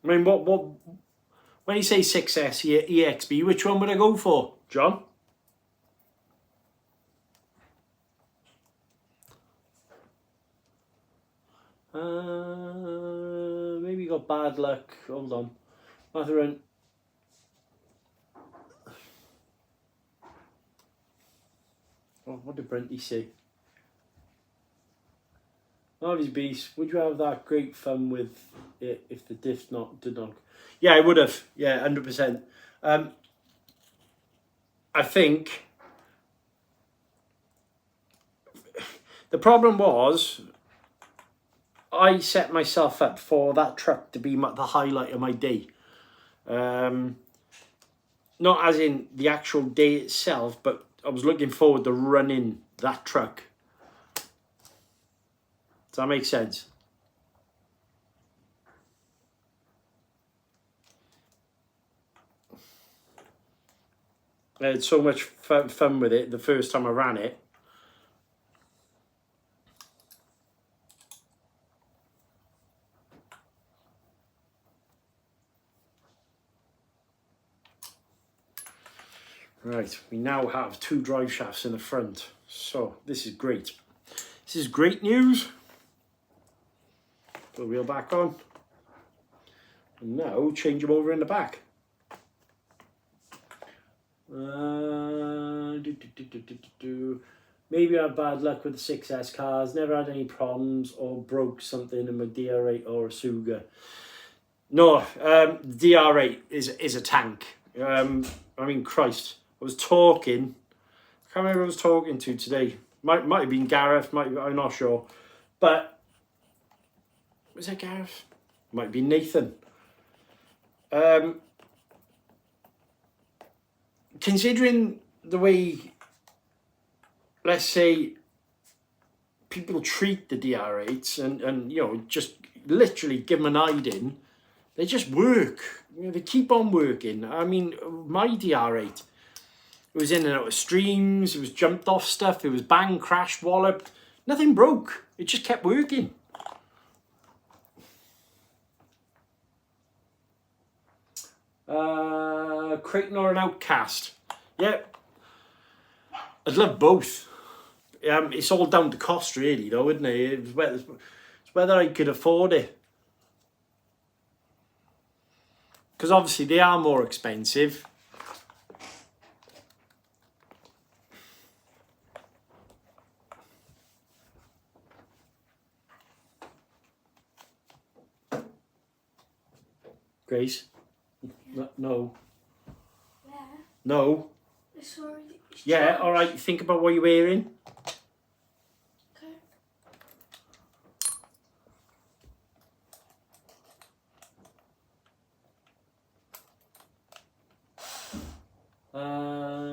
I mean, what when you say 6S EXB, which one would I go for, John? Maybe you got bad luck. Hold on. Mathurin. Oh, what did Brenty say? Harvey's beast. Would you have that great fun with it if the diff did not? Yeah, I would have. Yeah, 100%. I think the problem was I set myself up for that truck to be the highlight of my day. Not as in the actual day itself, but I was looking forward to running that truck. Does that make sense? I had so much fun with it the first time I ran it. Right, we now have 2 drive shafts in the front. So this is great. This is great news. Put the wheel back on. And now change them over in the back. Maybe I had bad luck with the 6S cars. Never had any problems or broke something in my DR8 or a Suga. No, DR8 is a tank. I mean, Christ. I was talking. I can't remember who I was talking to today. Might have been Gareth. I'm not sure. But was it Gareth? Might be Nathan. Considering the way, let's say, people treat the DR8s and you know, just literally give them an eye-in, they just work. You know, they keep on working. I mean, my DR8, it was in and out of streams, it was jumped off stuff, it was bang, crashed, walloped. Nothing broke. It just kept working. Creighton or an Outcast? Yeah, I'd love both. It's all down to cost, really, though, isn't it? It's whether I could afford it. Because obviously they are more expensive. Grace? No. Yeah. No. Sorry. Yeah, all right. Think about what you're wearing. Okay.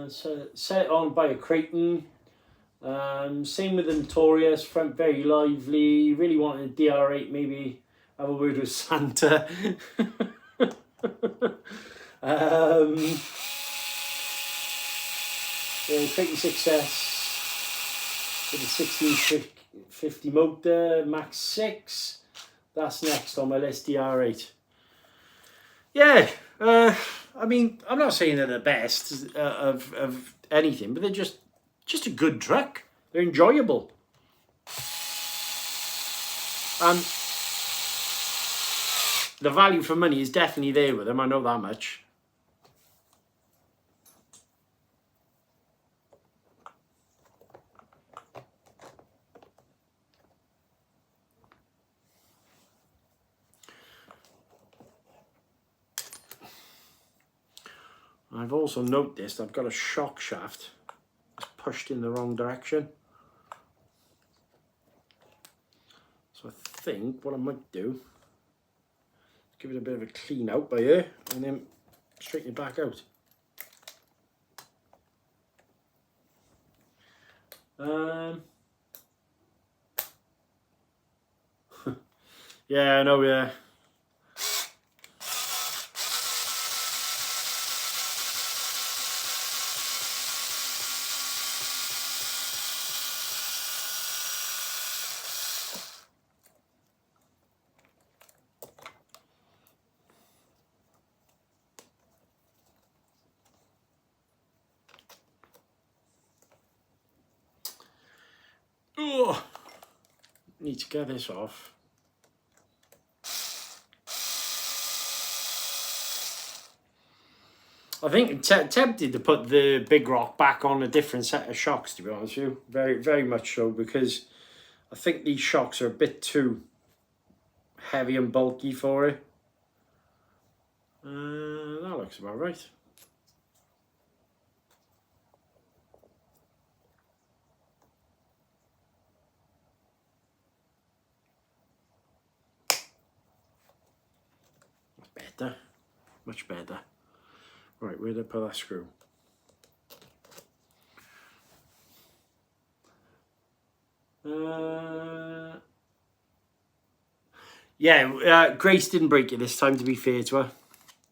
So set it on by a Creighton. Same with the Notorious. Front very lively. Really wanted a DR8, maybe have a word with Santa. Creighton Success with a 1650 motor, Max 6. That's next on my list, DR8. Yeah, I mean, I'm not saying they're the best of anything, but they're just a good truck. They're enjoyable. And the value for money is definitely there with them, I know that much. I've also noticed I've got a shock shaft that's pushed in the wrong direction. So I think what I might do is give it a bit of a clean out by here and then straighten it back out. Yeah, I know, yeah. Oh, need to get this off. I think tempted to put the big rock back on a different set of shocks, to be honest with you. Very, very much so, because I think these shocks are a bit too heavy and bulky for it. That looks about right. Better, much better. Right, where did I put that screw? Yeah, Grace didn't break it this time, to be fair to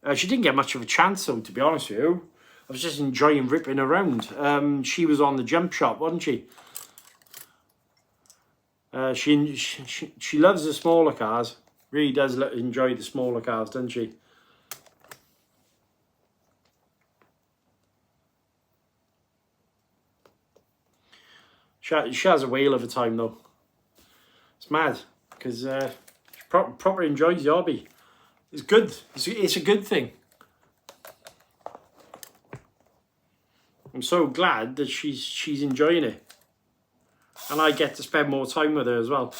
her. She didn't get much of a chance, though, to be honest with you. I was just enjoying ripping around. She was on the jump shot, wasn't she? She loves the smaller cars. Really does enjoy the smaller cars, doesn't she? She has a whale of a time, though. It's mad, because she proper enjoys the hobby. It's good. It's a good thing. I'm so glad that she's enjoying it. And I get to spend more time with her as well.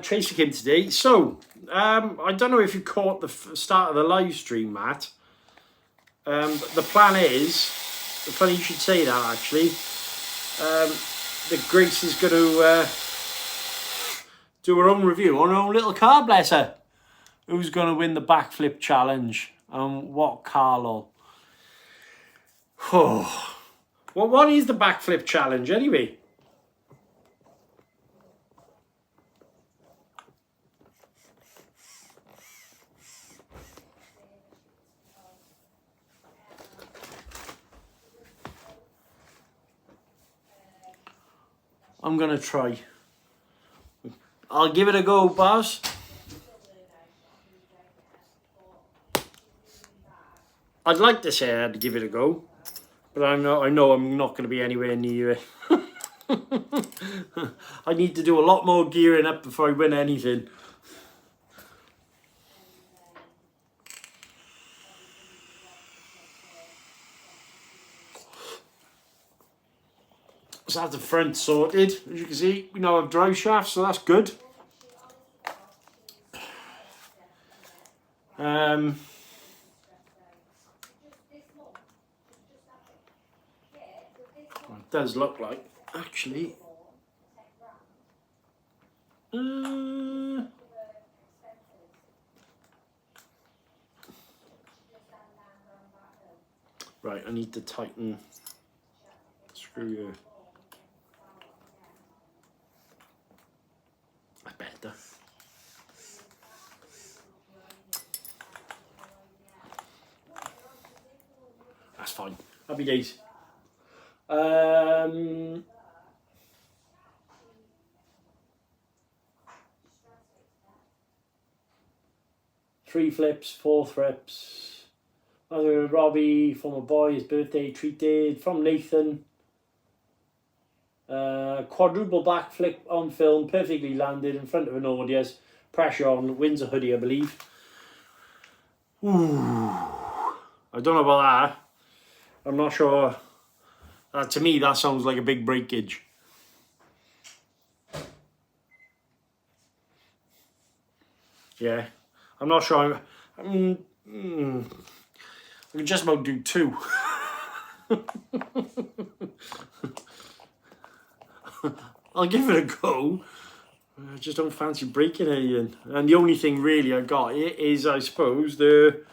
Tracy came today. So, I don't know if you caught the start of the live stream, Matt. But the plan is, funny you should say that actually, that Grace is going to do her own review on her own little car, bless her. Who's going to win the backflip challenge? What car, lol? Oh. Well, what is the backflip challenge anyway? I'm going to try. I'll give it a go, Baz. I'd like to say I'd give it a go, but I know I'm not going to be anywhere near it. I need to do a lot more gearing up before I win anything. So that's the front sorted. As you can see, we now have drive shafts, so that's good. It does look like, actually. Right, I need to tighten the screw here. That's better. That's fine. Happy days. 3 flips, 4 thrips. Other Robbie for my boy, his birthday treated. From Nathan. Quadruple backflip on film, perfectly landed in front of an audience. Pressure on, wins a hoodie, I believe. Ooh. I don't know about that. I'm not sure. To me, that sounds like a big breakage. Yeah, I'm not sure. I can just about do 2. I'll give it a go. I just don't fancy breaking anything. And the only thing really I got is, I suppose, the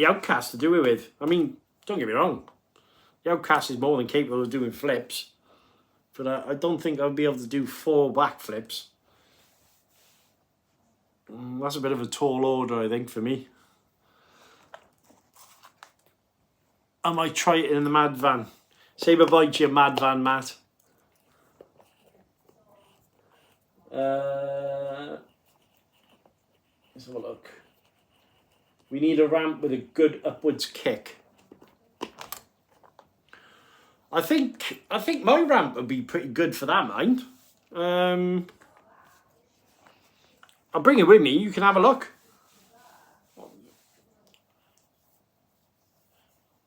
outcast to do it with. I mean, don't get me wrong. The outcast is more than capable of doing flips. But I don't think I'll be able to do 4 back flips. That's a bit of a tall order, I think, for me. I might try it in the Mad Van. Say bye-bye to your Mad Van, Matt. Let's have a look. We need a ramp with a good upwards kick. I think my ramp would be pretty good for that, mind. I'll bring it with me. You can have a look.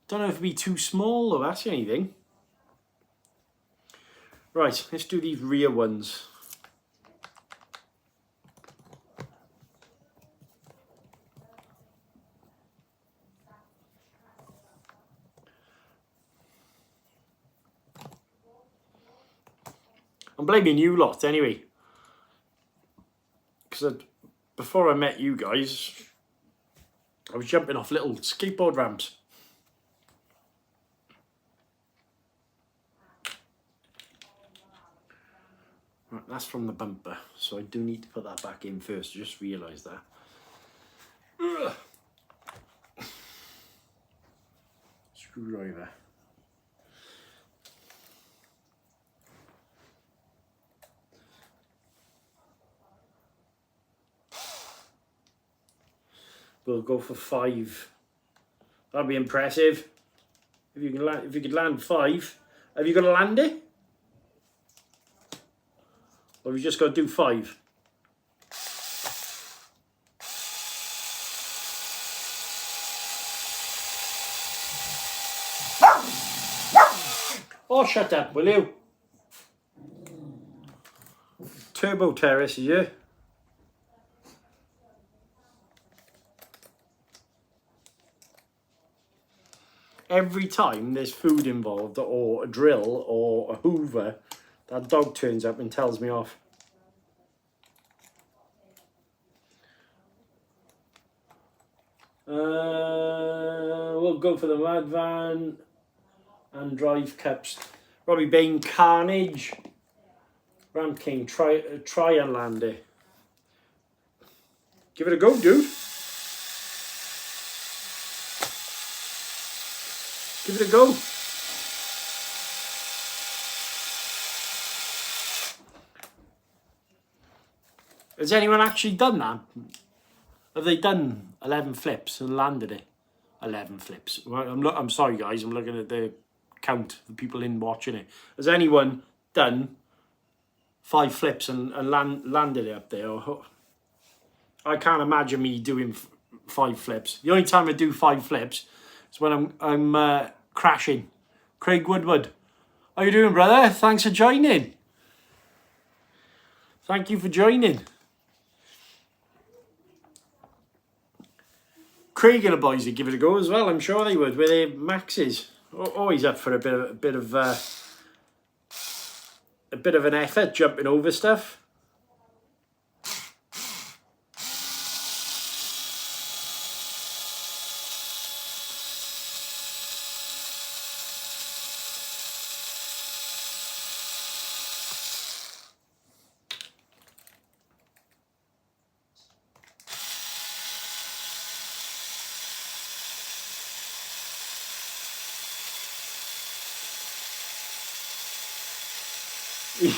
Don't know if it'd be too small or that's anything. Right, let's do these rear ones. I'm blaming you lot anyway. Because before I met you guys, I was jumping off little skateboard ramps. Right, that's from the bumper, so I do need to put that back in first. I just realised that. Ugh. Screwdriver. We'll go for 5. That'd be impressive. If you can land, if you could land 5, have you got to land it? Or have you just got to do 5? Oh, shut up, will you? Turbo Terrace, yeah. Every time there's food involved, or a drill, or a hoover, that dog turns up and tells me off. We'll go for the Mad Van and drive cups. Robbie Bain Carnage. Ramp King, try and land it. Give it a go, dude. Give it a go. Has anyone actually done that? Have they done 11 flips and landed it? 11 flips. Well, I'm sorry, guys. I'm looking at the count of people in watching it. Has anyone done 5 flips and landed it up there? I can't imagine me doing 5 flips. The only time I do 5 flips is when I'm crashing. Craig Woodward, how you doing, brother? Thanks for joining. Thank you for joining. Craig and the boys would give it a go as well. I'm sure they would with their maxes. Always up for a bit of an effort jumping over stuff.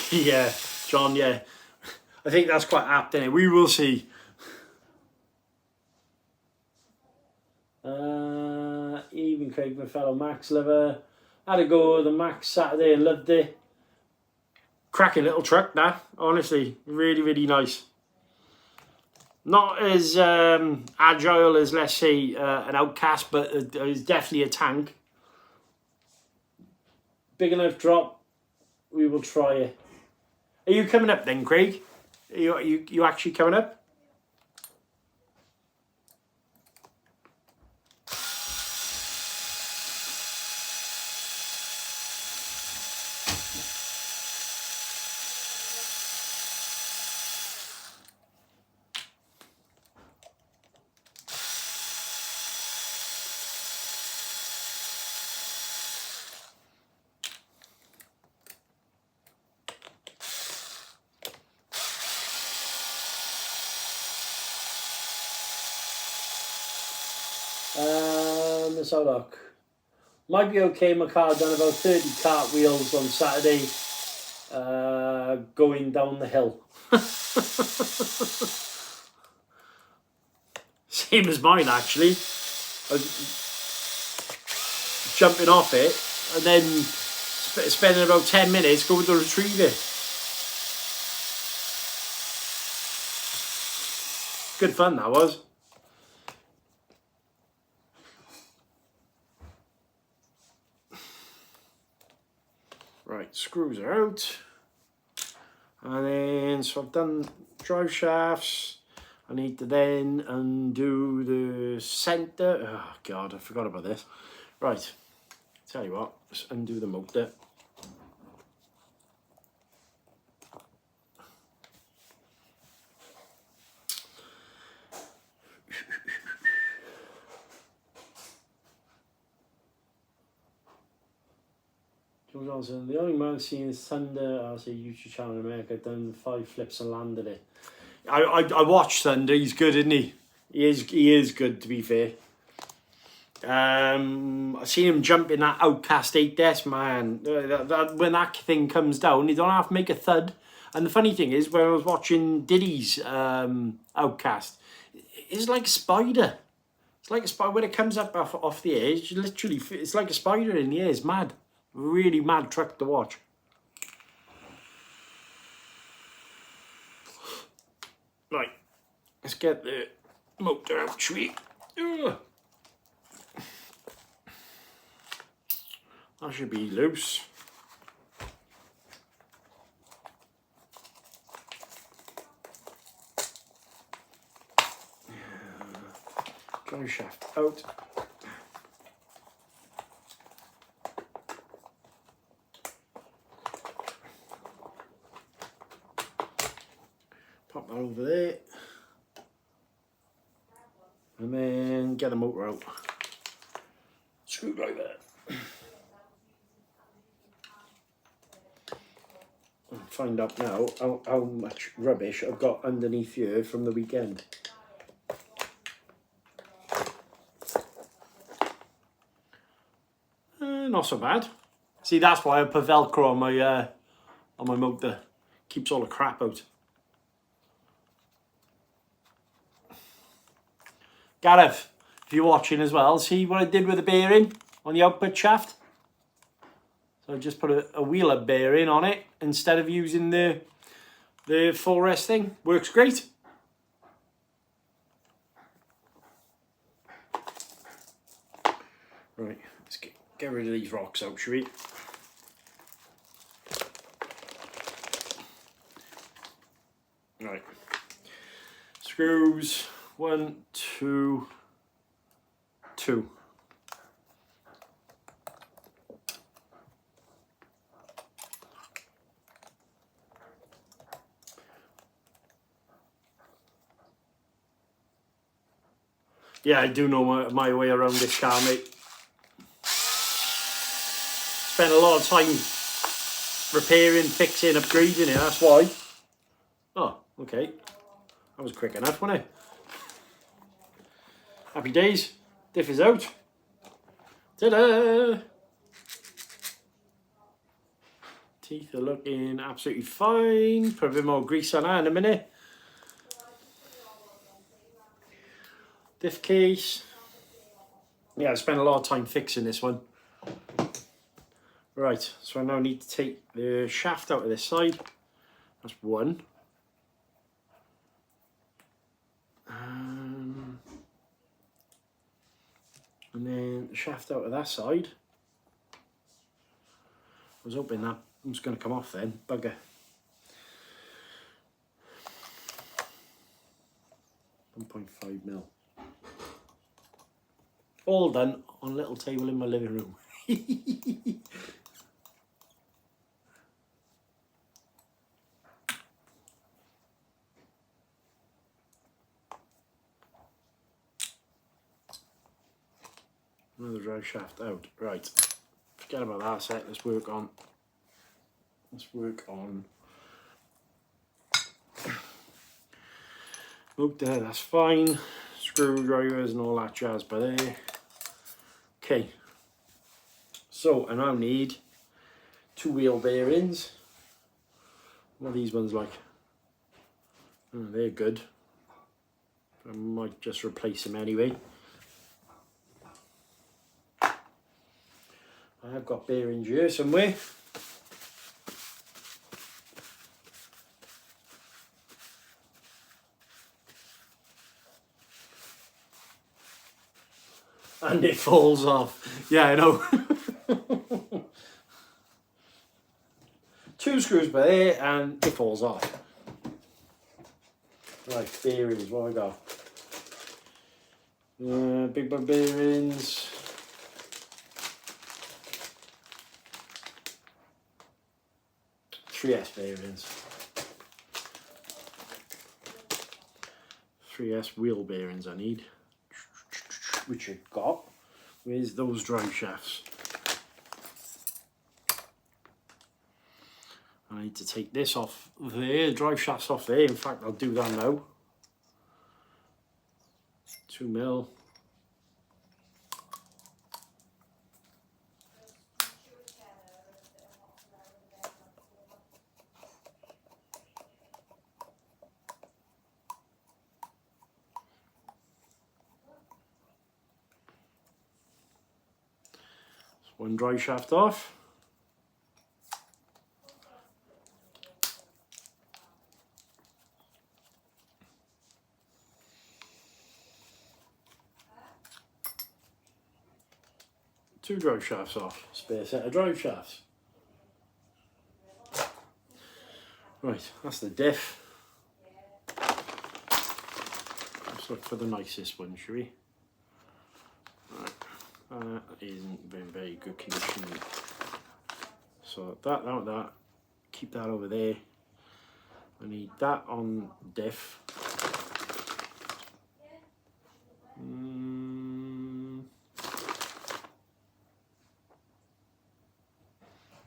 Yeah, John, yeah. I think that's quite apt, isn't it? We will see. Even Craig, my fellow Max lover. Had a go with the Max Saturday and loved it. Cracking little truck, that. Honestly, really, really nice. Not as agile as, let's say, an Outcast, but it's definitely a tank. Big enough drop. We will try it. Are you coming up then, Craig? Are you actually coming up? Let's have a look. Might be okay. My car done about 30 cartwheels on Saturday going down the hill. Same as mine, actually. I was jumping off it and then spending about 10 minutes going to retrieve it. Good fun that was. Right, screws are out. And then, so I've done drive shafts. I need to then undo the centre. Oh God, I forgot about this. Right, tell you what, let's undo the motor. George Johnson, the only man seen Thunder RC YouTube channel in America done 5 flips and landed it. I watched Thunder. He's good, isn't he? He is good, to be fair. I've seen him jump in that Outcast 8S, man. When that thing comes down, you don't have to make a thud. And the funny thing is, when I was watching Diddy's Outcast, it's like a spider. It's like a spider. When it comes up off the edge, literally, it's like a spider in the air. It's mad. Really mad truck to watch. Right, let's get the motor out, shall we? That should be loose. Drive shaft out. Pop that over there. And then get the motor out. Screwdriver. Find out now how much rubbish I've got underneath here from the weekend. Not so bad. See, that's why I put Velcro on my motor. Keeps all the crap out. Gareth, if you're watching as well, see what I did with the bearing on the output shaft? So I just put a wheeler bearing on it instead of using the full rest thing. Works great. Right, let's get rid of these rocks out, shall we? Right. Screws, 1, 2, 2. Yeah, I do know my way around this car, mate. Spent a lot of time repairing, fixing, upgrading it, that's why. Oh, okay. That was quick enough, wasn't it? Happy days. Diff is out. Ta-da! Teeth are looking absolutely fine. Put a bit more grease on that in a minute. Diff case. Yeah, I spent a lot of time fixing this one. Right, so I now need to take the shaft out of this side. That's one. And then the shaft out of that side. I was hoping that was going to come off then. Bugger. $1.5mm. All done on a little table in my living room. Another drive shaft out. Right. Forget about that set. Let's work on. Look there, that's fine. Screwdrivers and all that jazz by there. Okay. So I now need 2 wheel bearings. What are these ones like? Oh, they're good. I might just replace them anyway. I have got bearings here somewhere. And it falls off. Yeah, I know. 2 screws by there and it falls off. Right, bearings, what have I got? Big bug bearings. S bearings. 3S wheel bearings I need. Which I've got. Where's those drive shafts? I need to take this off there, the drive shafts off there. In fact, I'll do that now. 2mm. One drive shaft off. Two drive shafts off. Spare set of drive shafts. Right, that's the diff. Let's look for the nicest one, shall we? Right. That isn't in very good condition. So that, keep that over there. I need that on diff.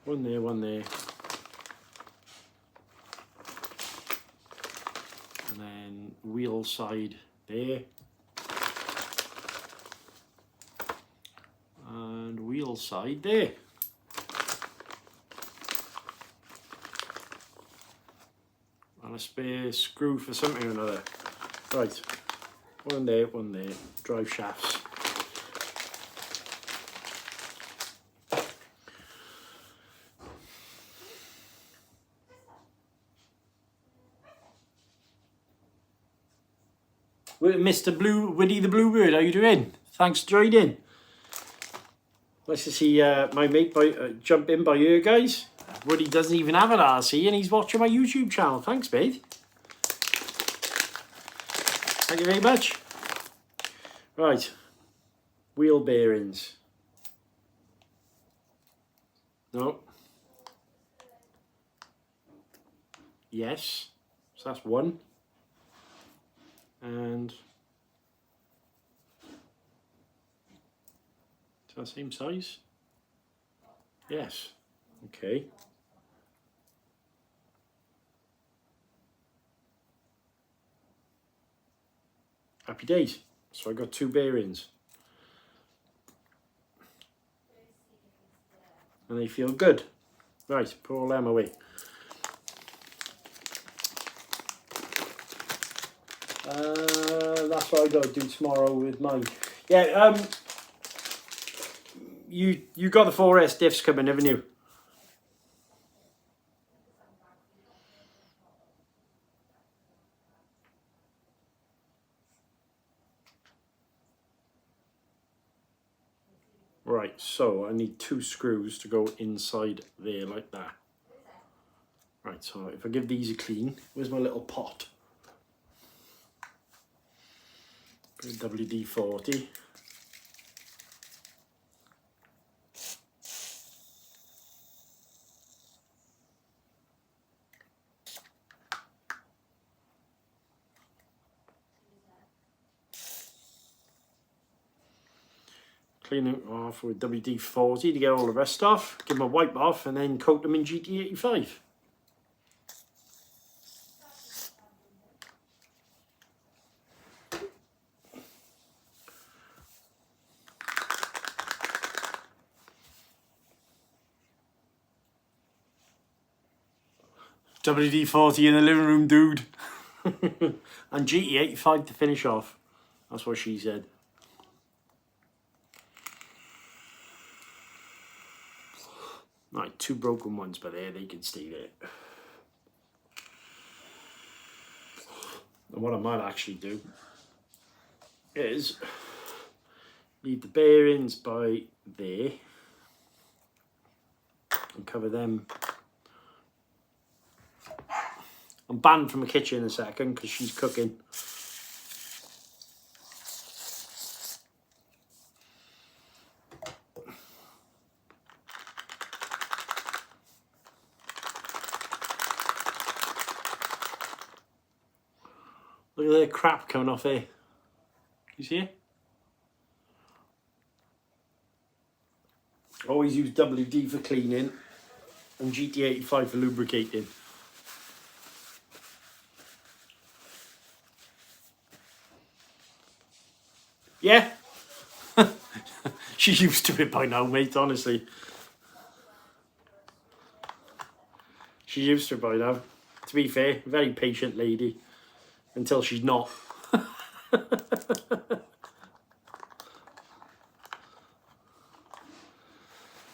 One there, one there. And then wheel side there. And wheel side there. And a spare screw for something or another. Right, One there, one there. Drive shafts. Mr. Woody the Bluebird, how you doing? Thanks for joining. Nice to see my mate jump in by here, guys. Woody doesn't even have an RC and he's watching my YouTube channel. Thanks, mate. Thank you very much. Right. Wheel bearings. No. Yes. So that's one. And is that the same size? Yes. Okay. Happy days. So I got 2 bearings. And they feel good. Right, put all them away. That's what I got to do tomorrow with mine. Yeah, you got the 4S diffs coming, haven't you? Right, so I need 2 screws to go inside there like that. Right, so if I give these a clean, where's my little pot? WD-40. Clean it off with WD-40 to get all the rest off. Give them a wipe off and then coat them in GT85. WD-40 in the living room, dude. And GT85 to finish off. That's what she said. Right, 2 broken ones, but they can stay there. And what I might actually do is leave the bearings by there and cover them. I'm banned from the kitchen in a second because she's cooking. Look at the crap coming off here. You see it? Always use WD for cleaning and GT85 for lubricating. Yeah? She's used to it by now, mate, honestly. She's used to it by now. To be fair, very patient lady. Until she's not.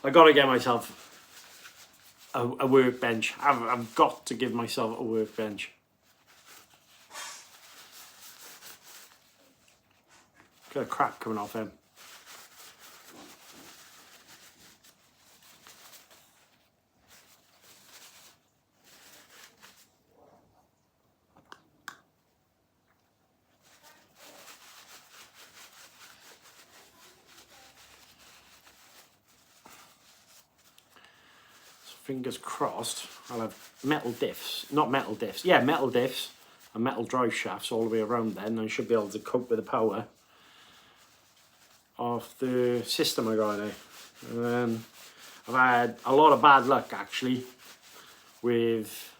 I gotta get myself a workbench. I've got to give myself a workbench. Got a crap coming off him. Fingers crossed, I'll have metal diffs, not metal diffs, yeah, metal diffs and metal drive shafts all the way around then. I should be able to cope with the power of the system I got there. I've had a lot of bad luck actually with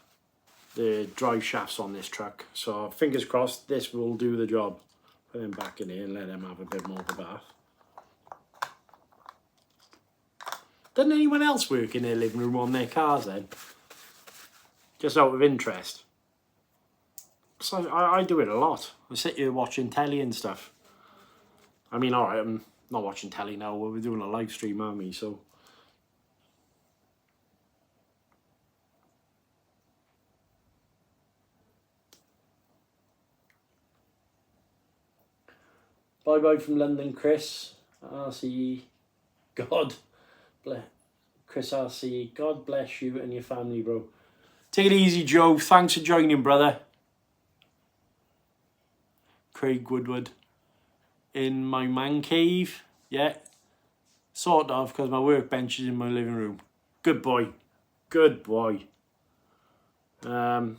the drive shafts on this truck. So fingers crossed this will do the job. Put them back in here and let them have a bit more of a bath. Doesn't anyone else work in their living room on their cars then? Just out of interest. So I do it a lot. I sit here watching telly and stuff. I mean, alright, I'm not watching telly now. We're doing a live stream, aren't we? So. Bye-bye from London, Chris. RC. God bless. Chris RC. God bless you and your family, bro. Take it easy, Joe. Thanks for joining, brother. Craig Woodward. In my man cave. Yeah. Sort of, because my workbench is in my living room. Good boy. Good boy. I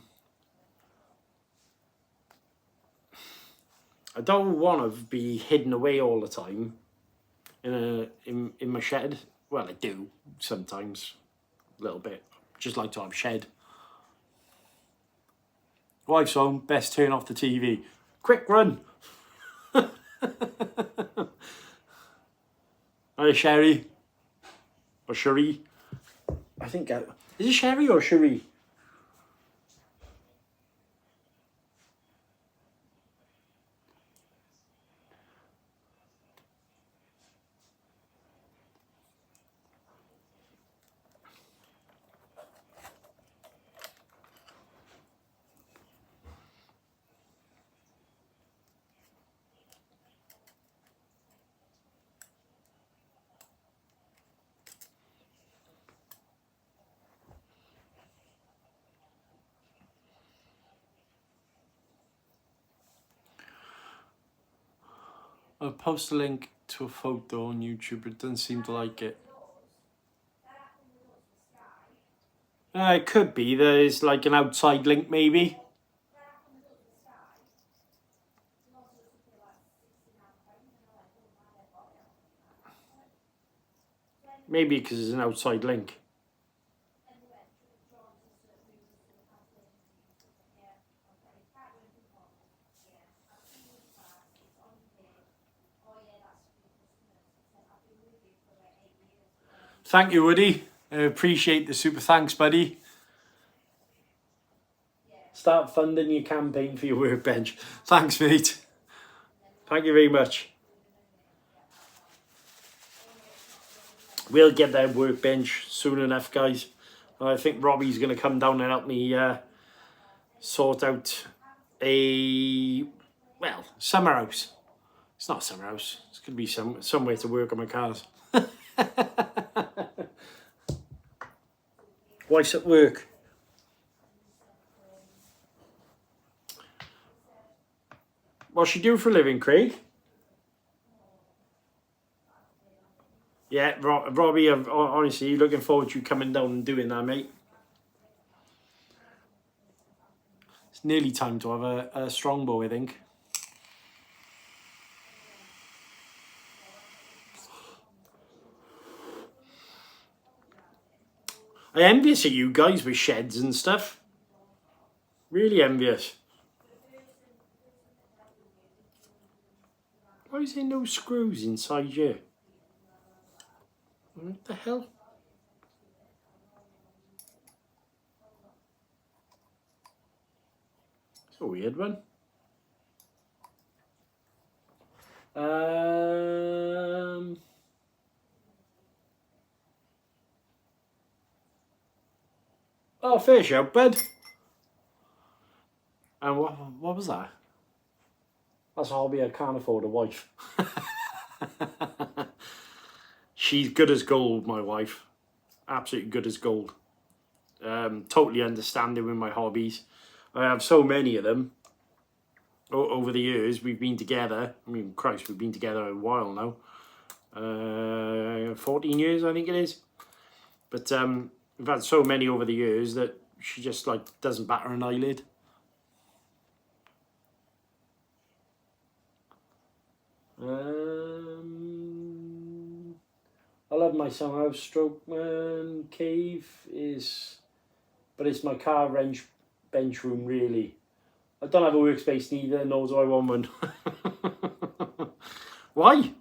don't want to be hidden away all the time in my shed. Well, I do sometimes, a little bit. Just like to have a shed. Wife's home, best turn off the TV. Quick run. Hi, Sherry. Or Cherie. I think, is it Sherry or Cherie? I'll post a link to a photo on YouTube, but it doesn't seem to like it. It could be. There's like an outside link, maybe. Maybe because it's an outside link. Thank you, Woody. I appreciate the super thanks, buddy. Start funding your campaign for your workbench. Thanks, mate. Thank you very much. We'll get that workbench soon enough, guys. I think Robbie's going to come down and help me sort out a, well, summer house. It's not a summer house. It's going to be somewhere to work on my cars. Wife's at work. What's she do for a living, Craig? Yeah, Robbie, I'm honestly looking forward to you coming down and doing that, mate. It's nearly time to have a strongbow, I think. I'm envious of you guys with sheds and stuff. Really envious. Why is there no screws inside here? What the hell? It's a weird one. Oh, fair shout, bud. And what was that? That's a hobby I can't afford a wife. She's good as gold, my wife. Absolutely good as gold. Totally understanding with my hobbies. I have so many of them. Over the years, we've been together. I mean, Christ, we've been together a while now. 14 years, I think it is. But we've had so many over the years that she just like doesn't batter an eyelid. I love my summer house. Strokeman cave is, but it's my car bench room really. I don't have a workspace neither, nor do I want one. Why?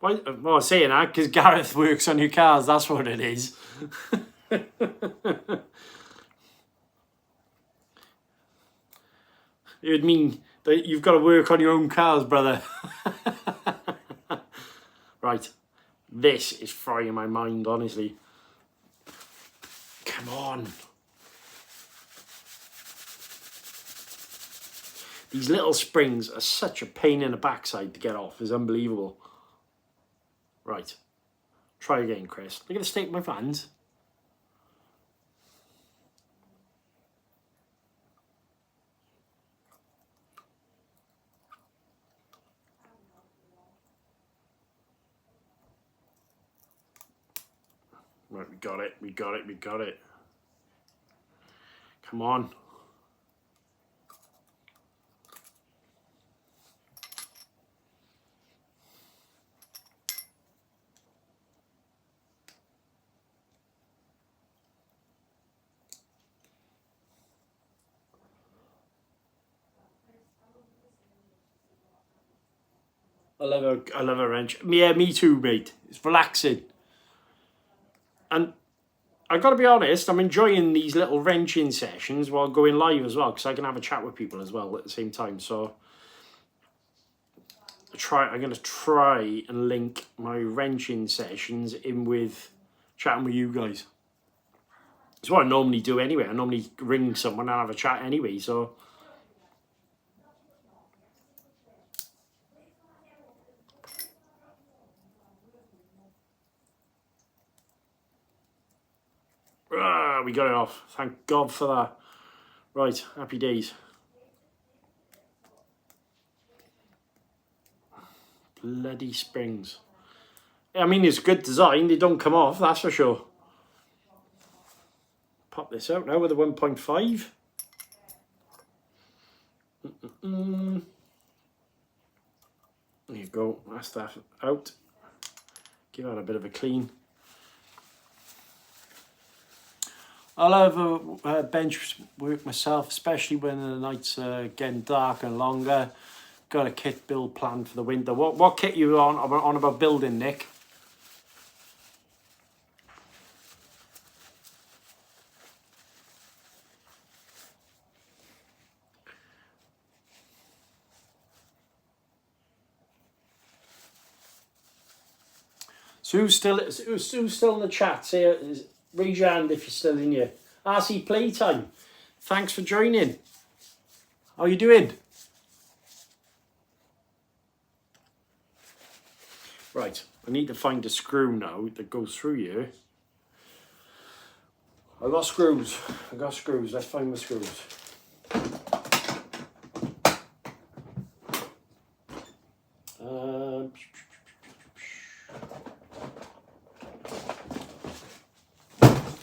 Why? Well, I'm saying that because Gareth works on your cars. That's what it is. It would mean that you've got to work on your own cars, brother. Right. This is frying my mind, honestly. Come on. These little springs are such a pain in the backside to get off. It's unbelievable. Right. Try again, Chris. Look at the state of my hands. Right, we got it, we got it, we got it. Come on. I love a wrench. Yeah, me too, mate. It's relaxing. And I've got to be honest, I'm enjoying these little wrenching sessions while going live as well, because I can have a chat with people as well at the same time. So I'm going to try and link my wrenching sessions in with chatting with you guys. It's what I normally do anyway. I normally ring someone and have a chat anyway, so... we got it off. Thank God for that. Right, happy days. Bloody springs. I mean, it's good design. They don't come off, that's for sure. Pop this out now with a 1.5. There you go. That's that out. Give that a bit of a clean. I'll have a bench work myself, especially when the nights are getting darker and longer. Got a kit build planned for the winter. What kit you on about building, Nick? So who's still in the chat? Say, raise your hand if you're still in here. RC Playtime, thanks for joining. How are you doing? Right, I need to find a screw now that goes through here. I got screws. Let's find my screws.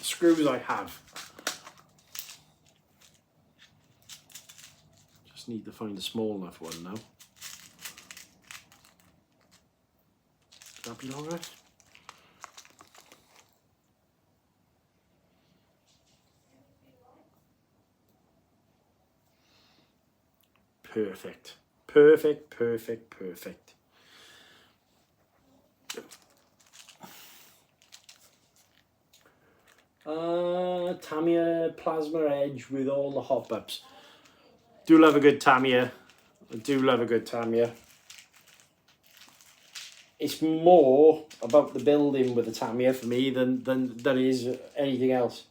Screws I have. Just need to find a small enough one now. Could that be longer? Perfect. Perfect, perfect, perfect. Tamiya Plasma Edge with all the hop-ups. Do love a good Tamiya. I do love a good Tamiya. It's more about the building with the Tamiya for me than it is anything else.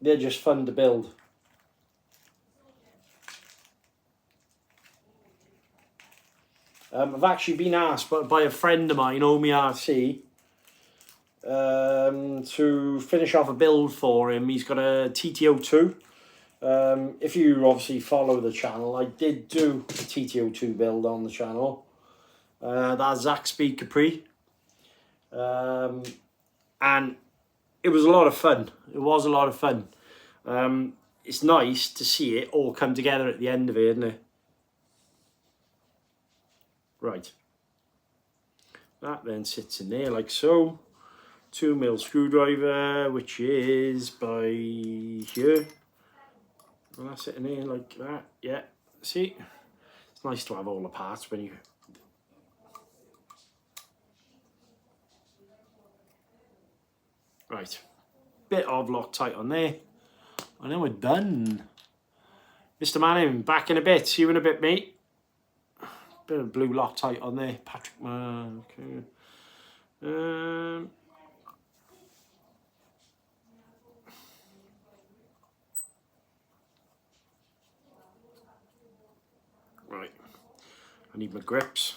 They're just fun to build. I've actually been asked by a friend of mine, Tenby RC, to finish off a build for him. He's got a TTO2. If you obviously follow the channel, I did do a TTO2 build on the channel. That's Zach Speed Capri. And it was a lot of fun. It was a lot of fun. It's nice to see it all come together at the end of it, isn't it? Right. That then sits in there like so. 2mm screwdriver, which is by here. And that's sitting there like that. Yeah. See? It's nice to have all the parts when you... Right, bit of Loctite on there, and then we're done. Mr. Manning, back in a bit. See you in a bit, mate. Bit of blue Loctite on there, Patrick. Okay. Right, I need my grips.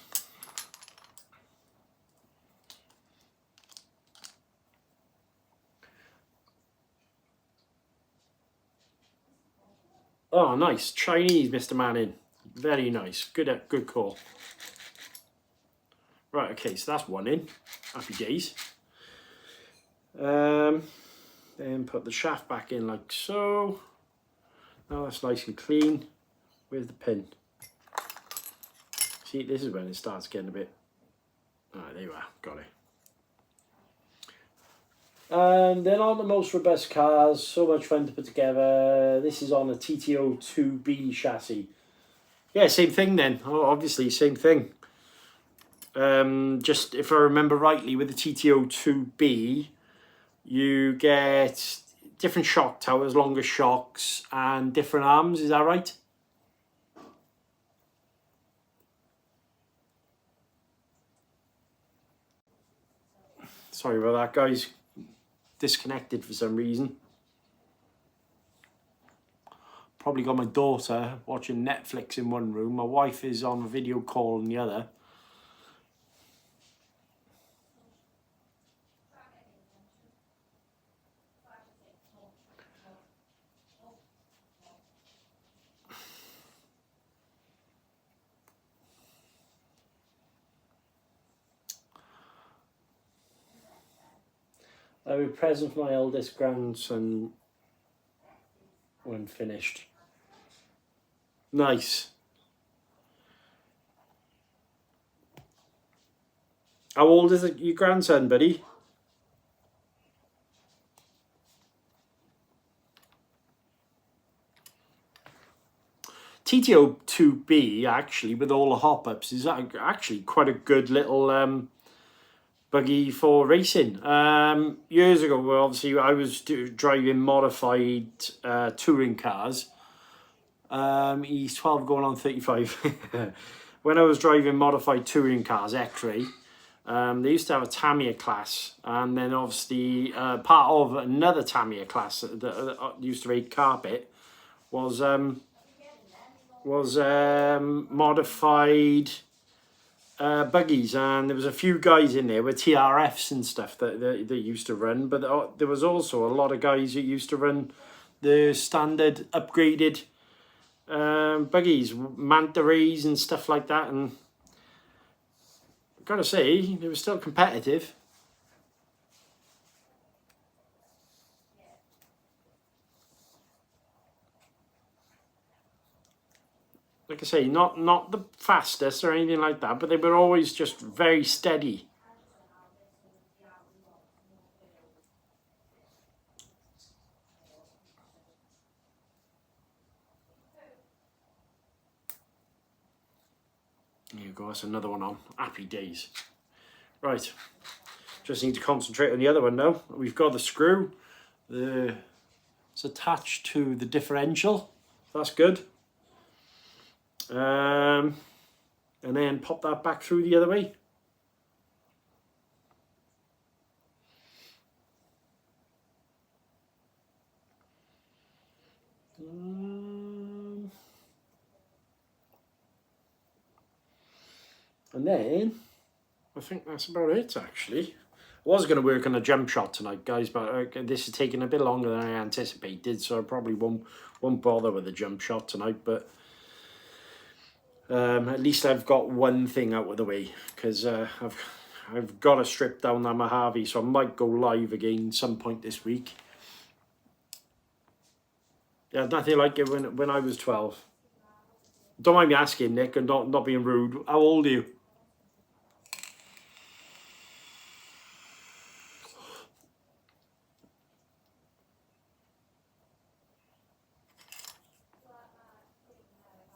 Oh, nice. Chinese, Mr. Manning. Very nice. Good call. Right, okay, so that's one in. Happy days. Then put the shaft back in like so. Now that's nice and clean. Where's the pin? See, this is when it starts getting a bit... Alright, there you are. Got it. And then on the most robust cars, so much fun to put together. This is on a TTO 2B chassis. Yeah, same thing then. Oh, obviously, same thing. Just if I remember rightly, with the TTO 2B, you get different shock towers, longer shocks, and different arms. Is that right? Sorry about that, guys. Disconnected for some reason. Probably got my daughter watching Netflix in one room. My wife is on a video call in the other. I'll be present for my eldest grandson when finished. Nice. How old is your grandson, buddy? TTO 2B, actually, with all the hop-ups, is actually quite a good little buggy for racing. Years ago, well, obviously, I was driving modified touring cars. He's 12 going on 35. When I was driving modified touring cars, X-Ray, they used to have a Tamiya class, and then obviously part of another Tamiya class that used to rate carpet was modified buggies, and there was a few guys in there with TRFs and stuff that used to run, but there was also a lot of guys that used to run the standard upgraded buggies, Manta Rays and stuff like that, and I've got to say, they were still competitive. Like I say, not the fastest or anything like that, but they were always just very steady. There you go, that's another one on. Happy days. Right, just need to concentrate on the other one now. We've got the screw. It's attached to the differential. That's good. And then pop that back through the other way. And then I think that's about it, actually. I was going to work on a jump shot tonight, guys, but this is taking a bit longer than I anticipated, so I probably won't bother with a jump shot tonight, but at least I've got one thing out of the way, because I've got to strip down that Mojave, so I might go live again some point this week. Yeah, nothing like it when I was 12. Don't mind me asking, Nick, and not being rude. How old are you?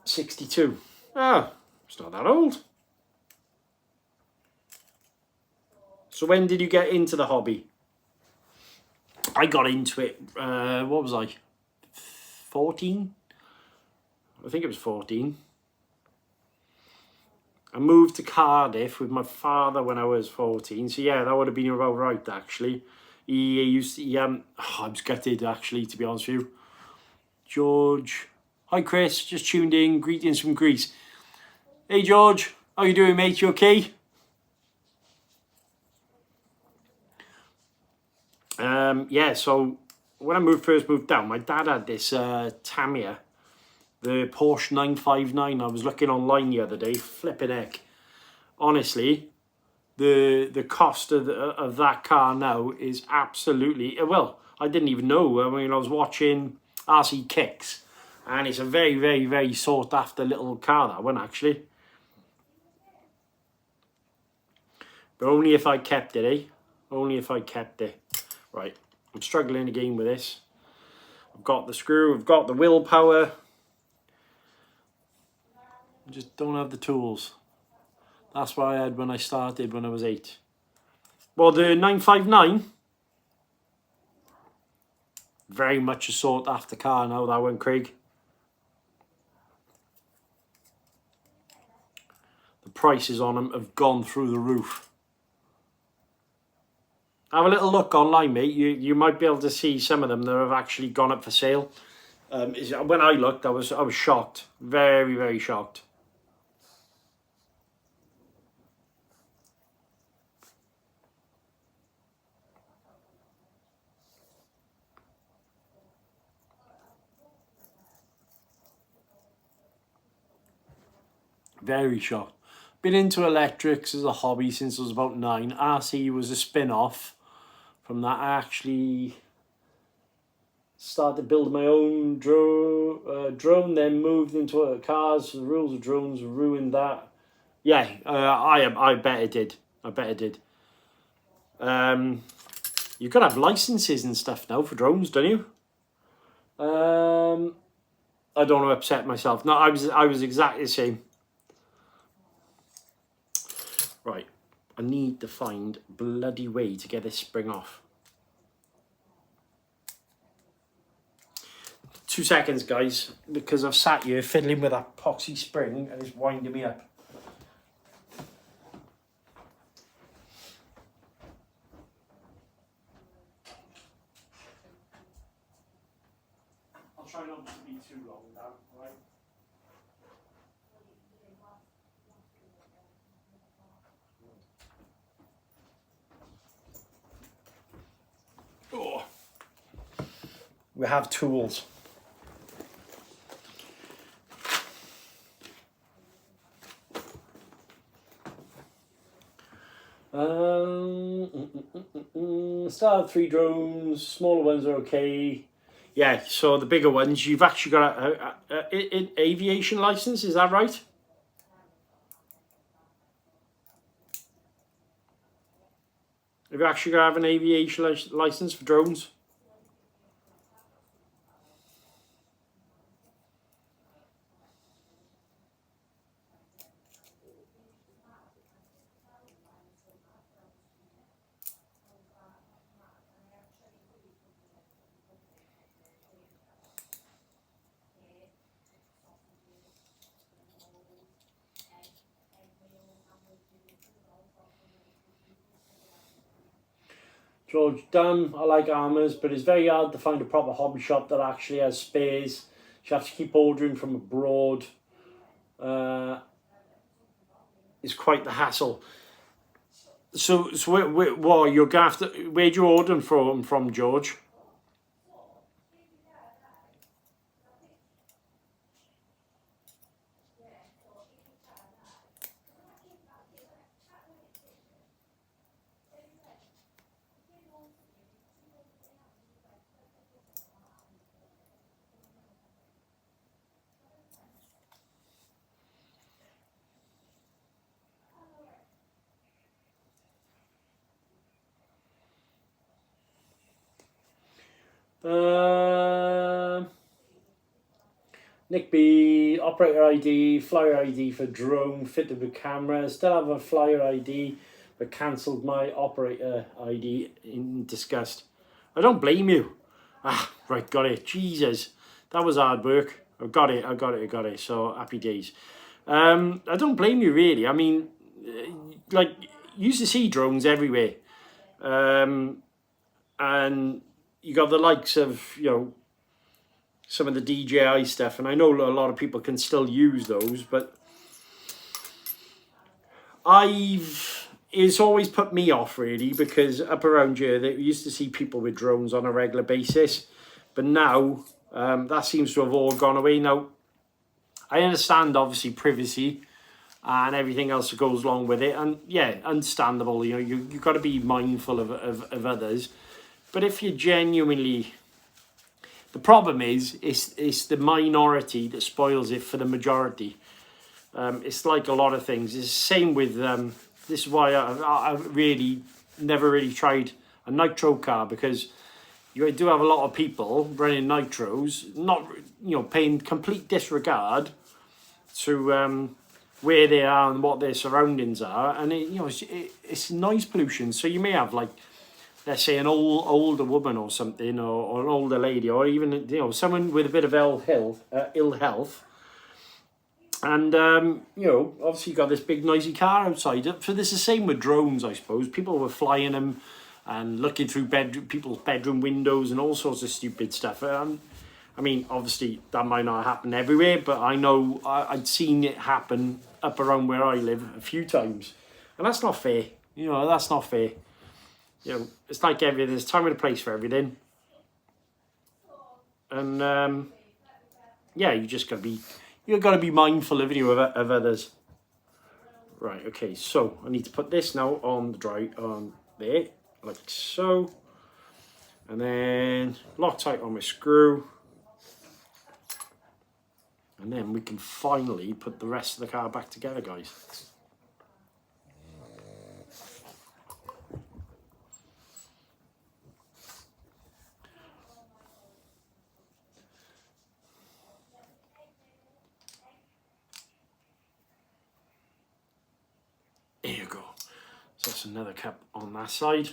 '62. Ah, it's not that old. So when did you get into the hobby? I got into it, what was I, 14? I think it was 14. I moved to Cardiff with my father when I was 14. So yeah, that would have been about right, actually. I was gutted, actually, to be honest with you. George. Hi, Chris. Just tuned in. Greetings from Greece. Hey, George. How you doing, mate? You okay? Yeah, so when I first moved down, my dad had this Tamiya, the Porsche 959. I was looking online the other day, flipping heck. Honestly, the cost of that car now is absolutely, well, I didn't even know. I mean, I was watching RC Kicks, and it's a very, very, very sought after little car, that one, actually. But only if I kept it, eh? Only if I kept it. Right, I'm struggling again with this. I've got the screw, I've got the willpower. I just don't have the tools. That's what I had when I started when I was 8. Well, the 959, very much a sought after car now, that one, Craig. The prices on them have gone through the roof. Have a little look online, mate. You might be able to see some of them that have actually gone up for sale. When I looked, I was shocked. Very, very shocked. Very shocked. Been into electrics as a hobby since I was about 9. RC was a spin-off from that. I actually started building my own drone, then moved into cars. The rules of drones ruined that. Yeah, I bet it did. I bet it did. You've got to have licenses and stuff now for drones, don't you? I don't want to upset myself. No, I was exactly the same. Right, I need to find a bloody way to get this spring off. 2 seconds, guys, because I've sat here fiddling with that epoxy spring and it's winding me up. I'll try not to be too long now, right? Oh. We have tools. Still have 3 drones. Smaller ones are okay. Yeah, so the bigger ones, you've actually got an aviation license, is that right? Have you actually got to have an aviation license for drones? George Dunn, I like armours, but it's very hard to find a proper hobby shop that actually has spares. You have to keep ordering from abroad. It's quite the hassle. So what you're gonna have to, where'd you order them from, George? Nick B, operator ID, flyer ID for drone fitted with camera. Still have a flyer ID, but cancelled my operator ID in disgust. I don't blame you. Ah, right, got it. Jesus, that was hard work. I got it. So happy days. I don't blame you really. I mean, like, you used to see drones everywhere. And you got the likes of, some of the DJI stuff, and I know a lot of people can still use those, but it's always put me off really, because up around here they used to see people with drones on a regular basis, but now that seems to have all gone away. Now I understand obviously privacy and everything else that goes along with it, and yeah, understandable, you've got to be mindful of others, but if you genuinely, the problem is it's the minority that spoils it for the majority. It's like a lot of things. It's the same with this is why I really never really tried a nitro car, because you do have a lot of people running nitros, not paying complete disregard to where they are and what their surroundings are, and it's noise pollution. So you may have, like, let's say an older woman or something, or an older lady, or even someone with a bit of ill health, and obviously you got this big noisy car outside. So this is the same with drones, I suppose. People were flying them and looking through people's bedroom windows and all sorts of stupid stuff. I mean, obviously that might not happen everywhere, but I know I'd seen it happen up around where I live a few times, and that's not fair. That's not fair. It's like everything. There's time and a place for everything, and yeah, you've got to be mindful of others. Right. Okay. So I need to put this now on there, like so, and then Loctite on my screw, and then we can finally put the rest of the car back together, guys. There you go. So that's another cap on that side.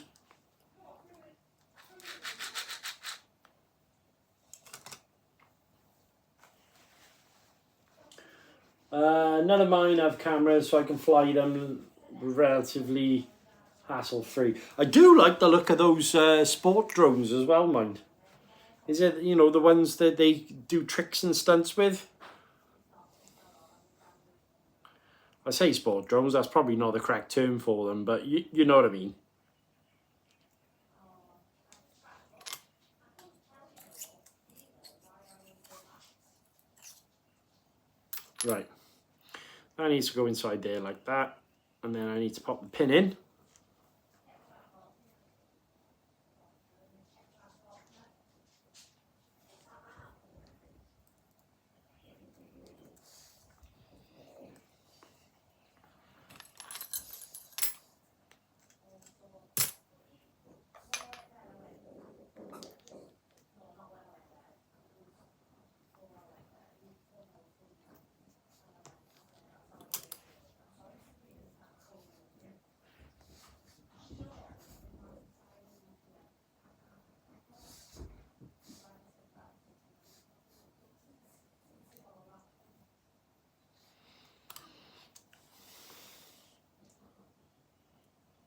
None of mine have cameras, so I can fly them relatively hassle-free. I do like the look of those sport drones as well, mind. Is it, the ones that they do tricks and stunts with? I say sport drones, that's probably not the correct term for them, but you know what I mean. Right. That needs to go inside there like that, and then I need to pop the pin in.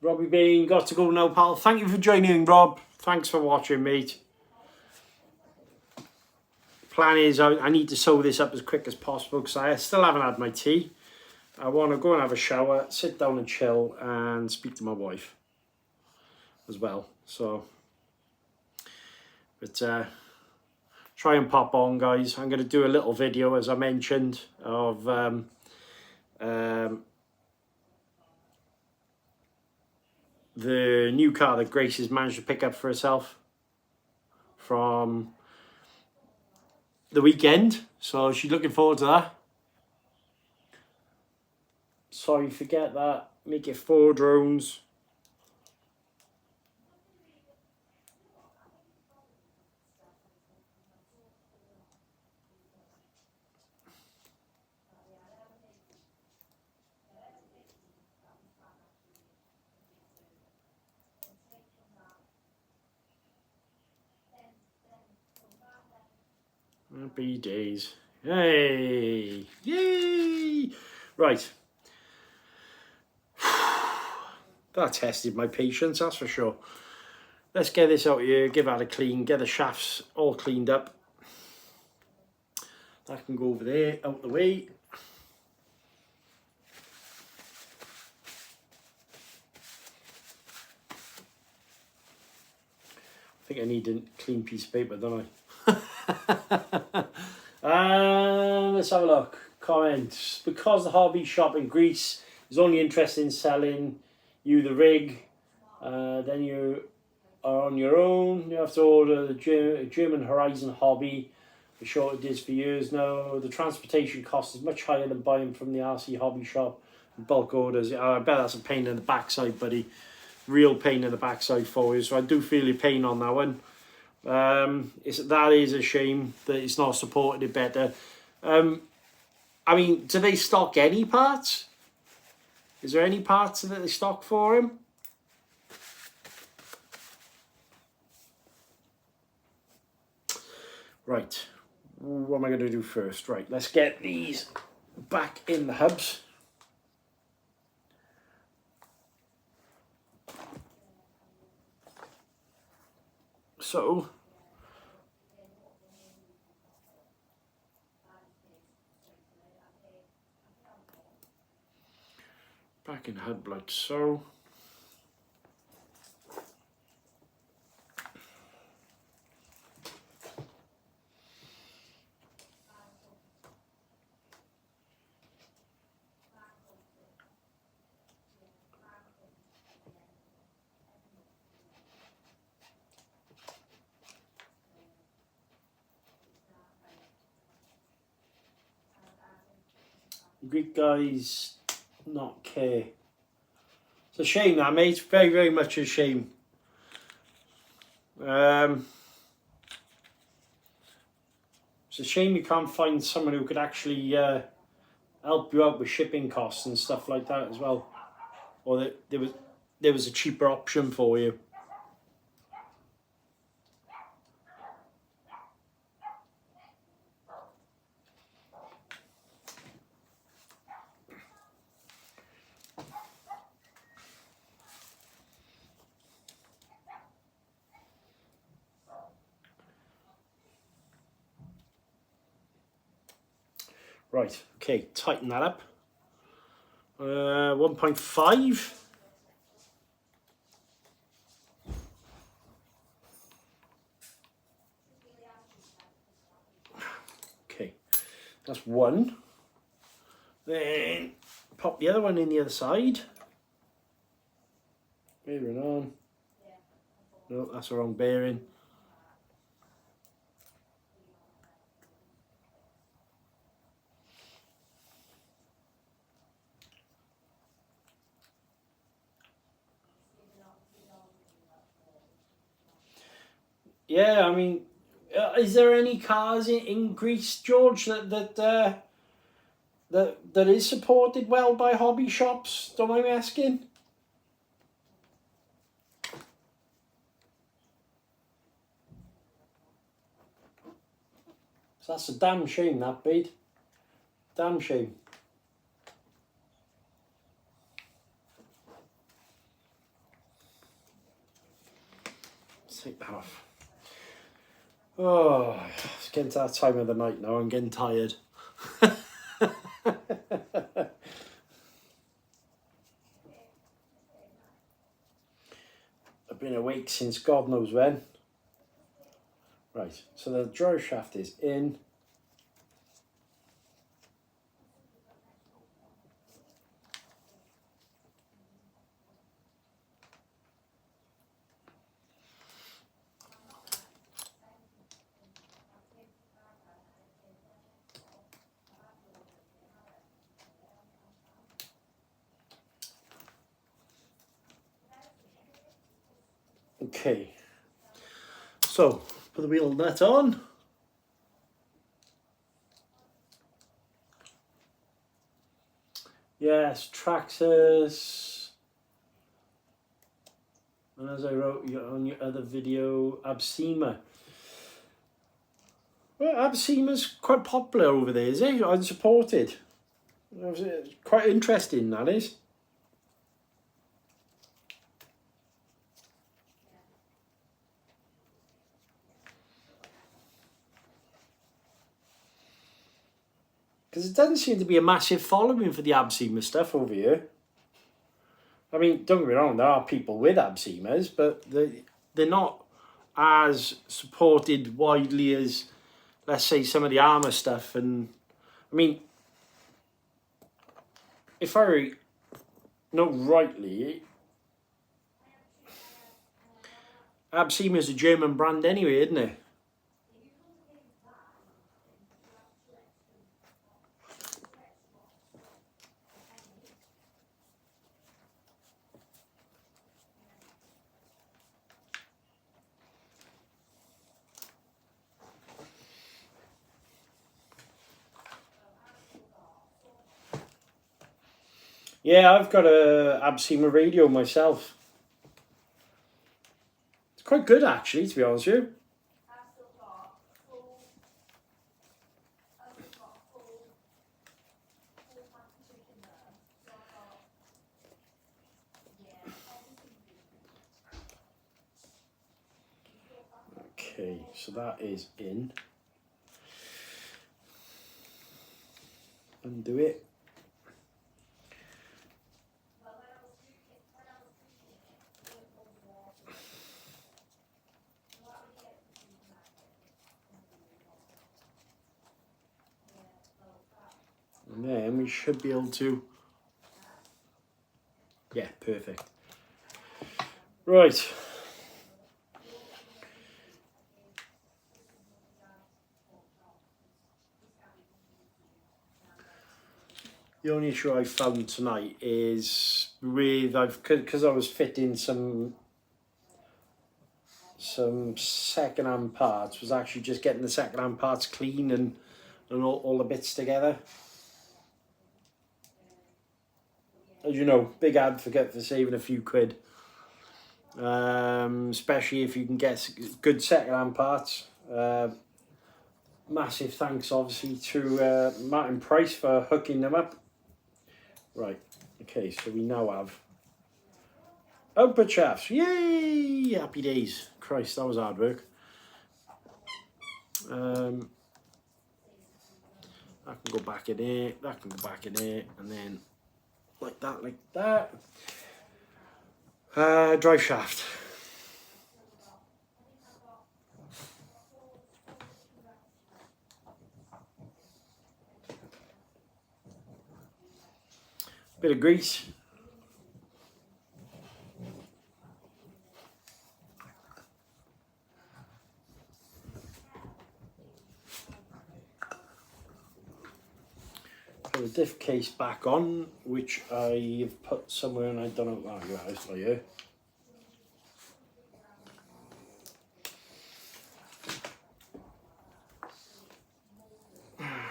Robbie Bean, got to go now, pal. Thank you for joining, Rob. Thanks for watching, mate. Plan is I need to sew this up as quick as possible because I still haven't had my tea. I want to go and have a shower, sit down and chill, and speak to my wife as well. So, but try and pop on, guys. I'm going to do a little video, as I mentioned, of the new car that Grace has managed to pick up for herself from the weekend. So she's looking forward to that. Sorry, forget that. Make it 4 drones. Happy days. Hey! Yay! Right. That tested my patience, that's for sure. Let's get this out here, give that a clean, get the shafts all cleaned up. That can go over there, out the way. I think I need a clean piece of paper, don't I? Let's have a look. Comments. Because the hobby shop in Greece is only interested in selling you the rig, then you are on your own. You have to order the German Horizon hobby. For sure it is for years now. The transportation cost is much higher than buying from the RC hobby shop. Bulk orders. I bet that's a pain in the backside, buddy. Real pain in the backside for you. So I do feel your pain on that one. That is a shame that it's not supported it better. I mean, do they stock any parts? Is there any parts that they stock for him? Right. What am I going to do first? Right, let's get these back in the hubs. So, back in hub like so. Greek guys not care. It's a shame that, mate. Very, very much a shame. It's a shame you can't find someone who could actually help you out with shipping costs and stuff like that as well, or that there was a cheaper option for you. Right, okay, tighten that up. 1.5. Okay, that's one. Then pop the other one in the other side. Bearing on. No, that's the wrong bearing. Yeah, I mean, is there any cars in Greece, George, that is supported well by hobby shops? Don't mind me asking. So that's a damn shame, that bid. Damn shame. Let's take that off. Oh, it's getting to that time of the night now. I'm getting tired. I've been awake since God knows when. Right, so the drawer shaft is in. Okay, so put the wheel nut on. Yes, Traxxas. And as I wrote on your other video, Absema. Well, Absema's quite popular over there, is it? Unsupported. It's quite interesting, that is. Because it doesn't seem to be a massive following for the Absema stuff over here. I mean, don't get me wrong, there are people with Absemas, but they're not as supported widely as, let's say, some of the armour stuff. And I mean, if I know rightly, Absema is a German brand anyway, isn't it? Yeah, I've got a Absema radio myself. It's quite good, actually, to be honest with you. Okay, so that is in. Undo it. And then we should be able to, yeah, perfect. Right. The only issue I found tonight is because I was fitting some second-hand parts, was actually just getting the second-hand parts clean and all the bits together. As you know, big advocate for saving a few quid, especially if you can get good second-hand parts. Massive thanks, obviously, to Martin Price for hooking them up. Right, okay, so we now have output shafts. Yay! Happy days. Christ, that was hard work. That can go back in there, that can go back in there, and then like that. Drive shaft. Bit of grease. Put the diff case back on, which I've put somewhere and I don't know. Oh, yeah, it's not here.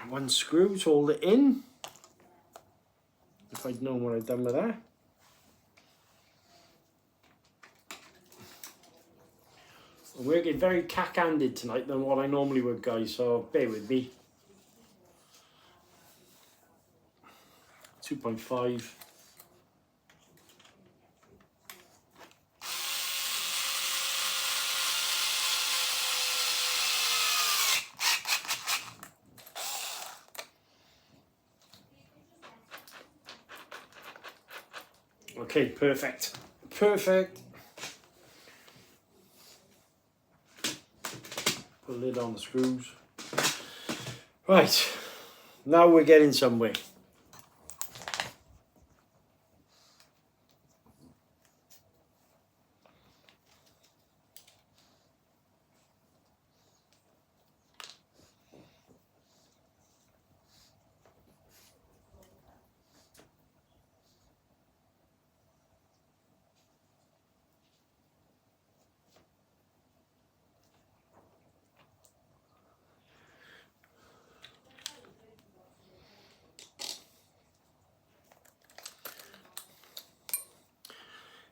One screw to hold it in. If I'd known what I'd done with that. I'm working very cack-handed tonight than what I normally would, guys, so bear with me. 2.5. Okay, perfect. Perfect. Put a lid on the screws. Right, now we're getting somewhere.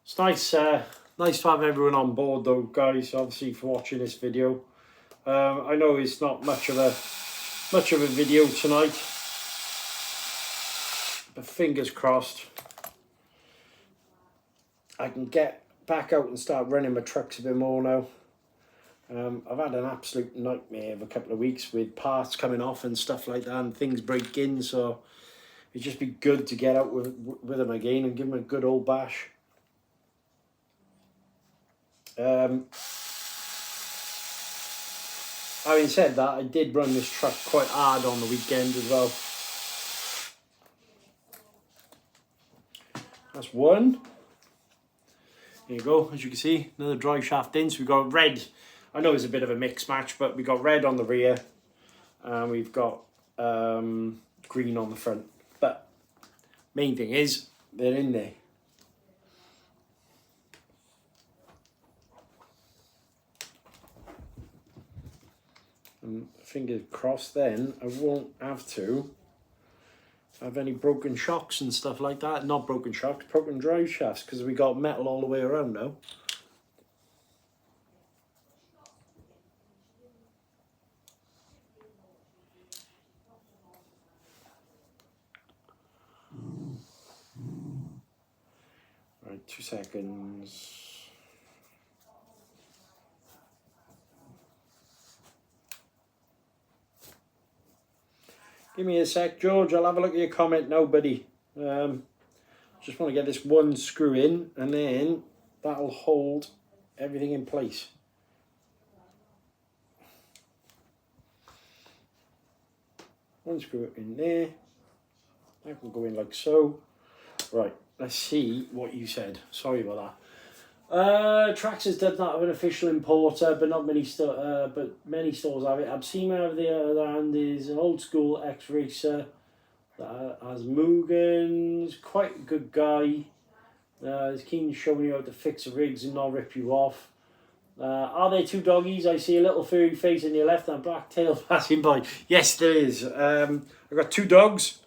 It's nice to have everyone on board though, guys, obviously, for watching this video. I know it's not much of a video tonight, but fingers crossed I can get back out and start running my trucks a bit more now. I've had an absolute nightmare of a couple of weeks with parts coming off and stuff like that and things breaking, so it'd just be good to get out with them again and give them a good old bash. Having said that, I did run this truck quite hard on the weekend as well. That's one. There you go, as you can see, another drive shaft in. So we've got red. I know it's a bit of a mix match, but we got red on the rear and we've got green on the front. But main thing is they're in there. And fingers crossed then I won't have to have any broken shocks and stuff like that. Not broken shocks, broken drive shafts, because we got metal all the way around now. Right, 2 seconds. Give me a sec, George. I'll have a look at your comment now, buddy. Just want to get this one screw in, and then that'll hold everything in place. One screw in there. That can go in like so. Right, let's see what you said. Sorry about that. Traxxas does not have an official importer, but not many but many stores have it. Absima, on the other hand, is an old school ex-racer that has Mugens. Quite a good guy. He's keen to show you how to fix the rigs and not rip you off. Are there two doggies? I see a little furry face on your left and a black tail passing by. Yes, there is. I've got two dogs,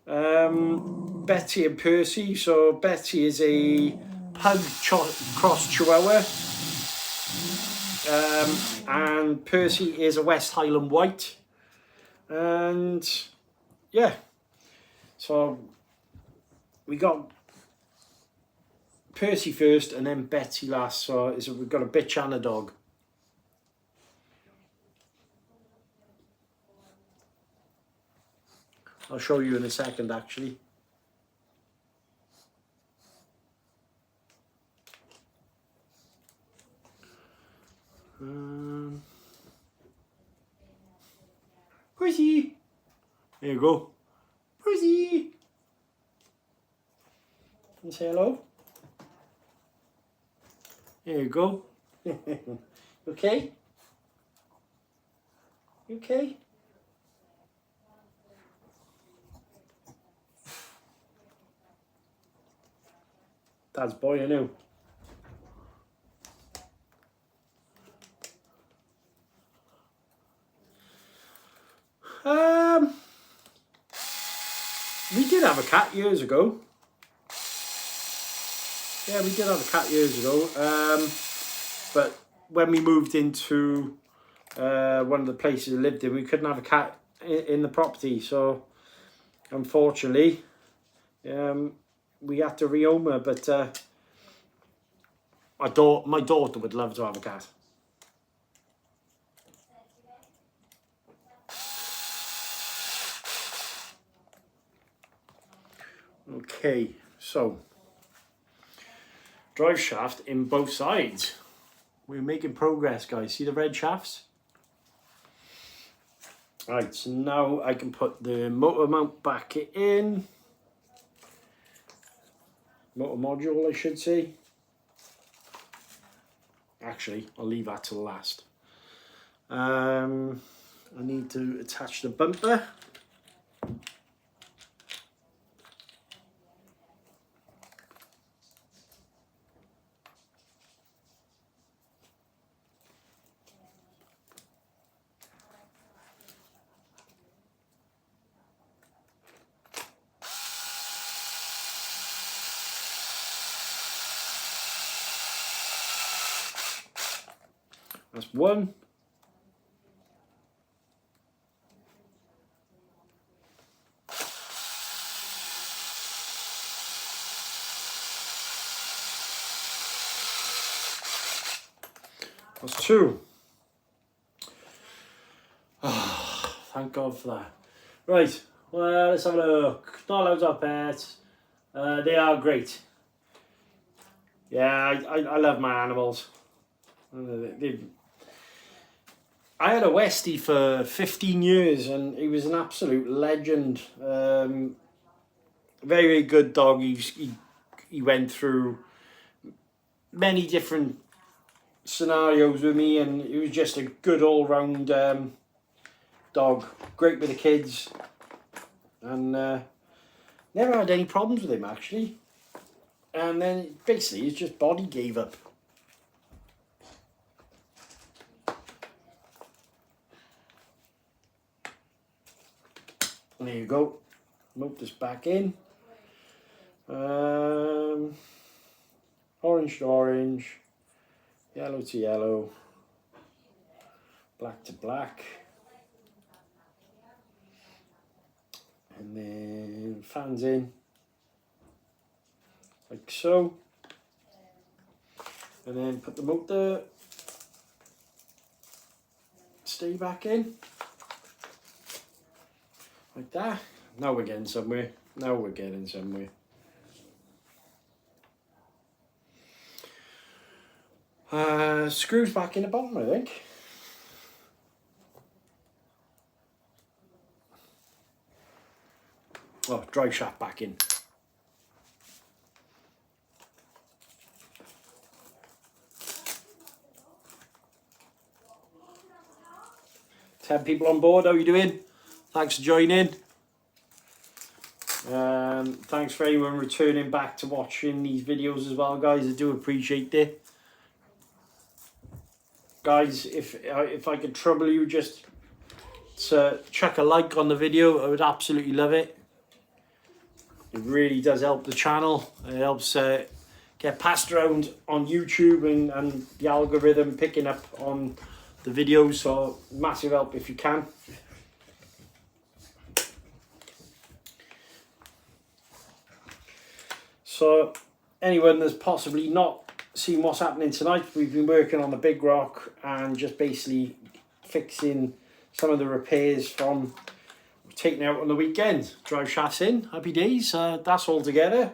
Betty and Percy. So Betty is a pug cross chihuahua, and Percy is a West Highland white. And yeah, so we got Percy first and then Betty last. So we've got a bitch and a dog. I'll show you in a second, actually. Percy! There you go. Percy! Can you say hello? There you go. Okay? You okay? Dad's boy, I know. We did have a cat years ago. Yeah, we did have a cat years ago. But when we moved into one of the places we lived in, we couldn't have a cat in the property. So, unfortunately, we had to rehome her. But my daughter would love to have a cat. Okay, so drive shaft in both sides. We're making progress, guys. See the red shafts? Right, so now I can put the motor mount back in. Motor module, I should say. Actually, I'll leave that till last. I need to attach the bumper. That's one. That's 2. Oh, thank God for that. Right, well, let's have a look. Not loads of pets. They are great. Yeah, I love my animals. I had a Westie for 15 years and he was an absolute legend. Very, very good dog. He went through many different scenarios with me, and he was just a good all-round dog. Great with the kids, and never had any problems with him actually. And then basically his just body gave up. And there you go. Move this back in. Orange to orange, yellow to yellow, black to black, and then fans in like so, and then put the motor stay back in like that. Now we're getting somewhere. Now we're getting somewhere. Screws back in the bottom, I think. Oh, drive shaft back in. Ten people on board, how are you doing? Thanks for joining. Thanks for anyone returning back to watching these videos as well, guys. I do appreciate it. Guys, if I could trouble you just to chuck a like on the video, I would absolutely love it. It really does help the channel. It helps get passed around on YouTube and the algorithm picking up on the videos, so massive help if you can. So anyone that's possibly not seen what's happening tonight, we've been working on the big rock and just basically fixing some of the repairs from taking out on the weekend. Drive shafts in, happy days. That's all together.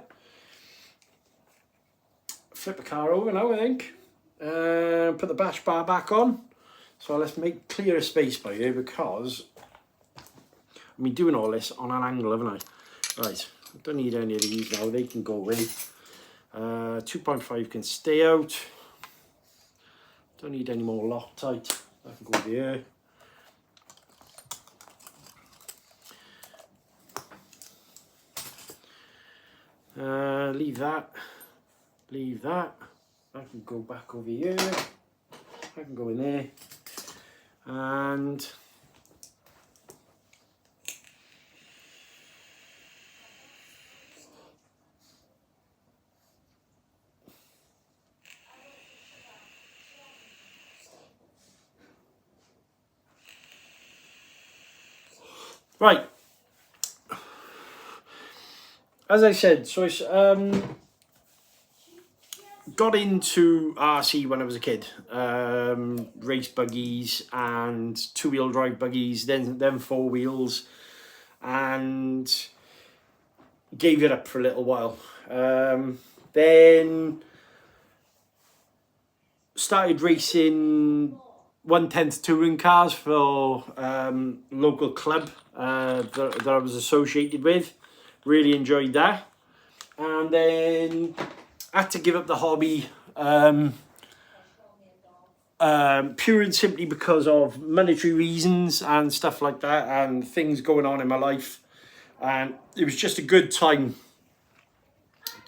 Flip the car over now, I think. Put the bash bar back on. So let's make clear a space by here, because I've been doing all this on an angle, haven't I? Right, I don't need any of these now, they can go away. 2.5 can stay out. Don't need any more Loctite. That can go over here. Leave that. Leave that. I can go back over here. I can go in there. And right, as I said, so it's got into RC when I was a kid. Race buggies and 2-wheel drive buggies, then 4 wheels, and gave it up for a little while. Then started racing 1/10 touring cars for local club that I was associated with. Really enjoyed that, and then had to give up the hobby pure and simply because of monetary reasons and stuff like that, and things going on in my life. And it was just a good time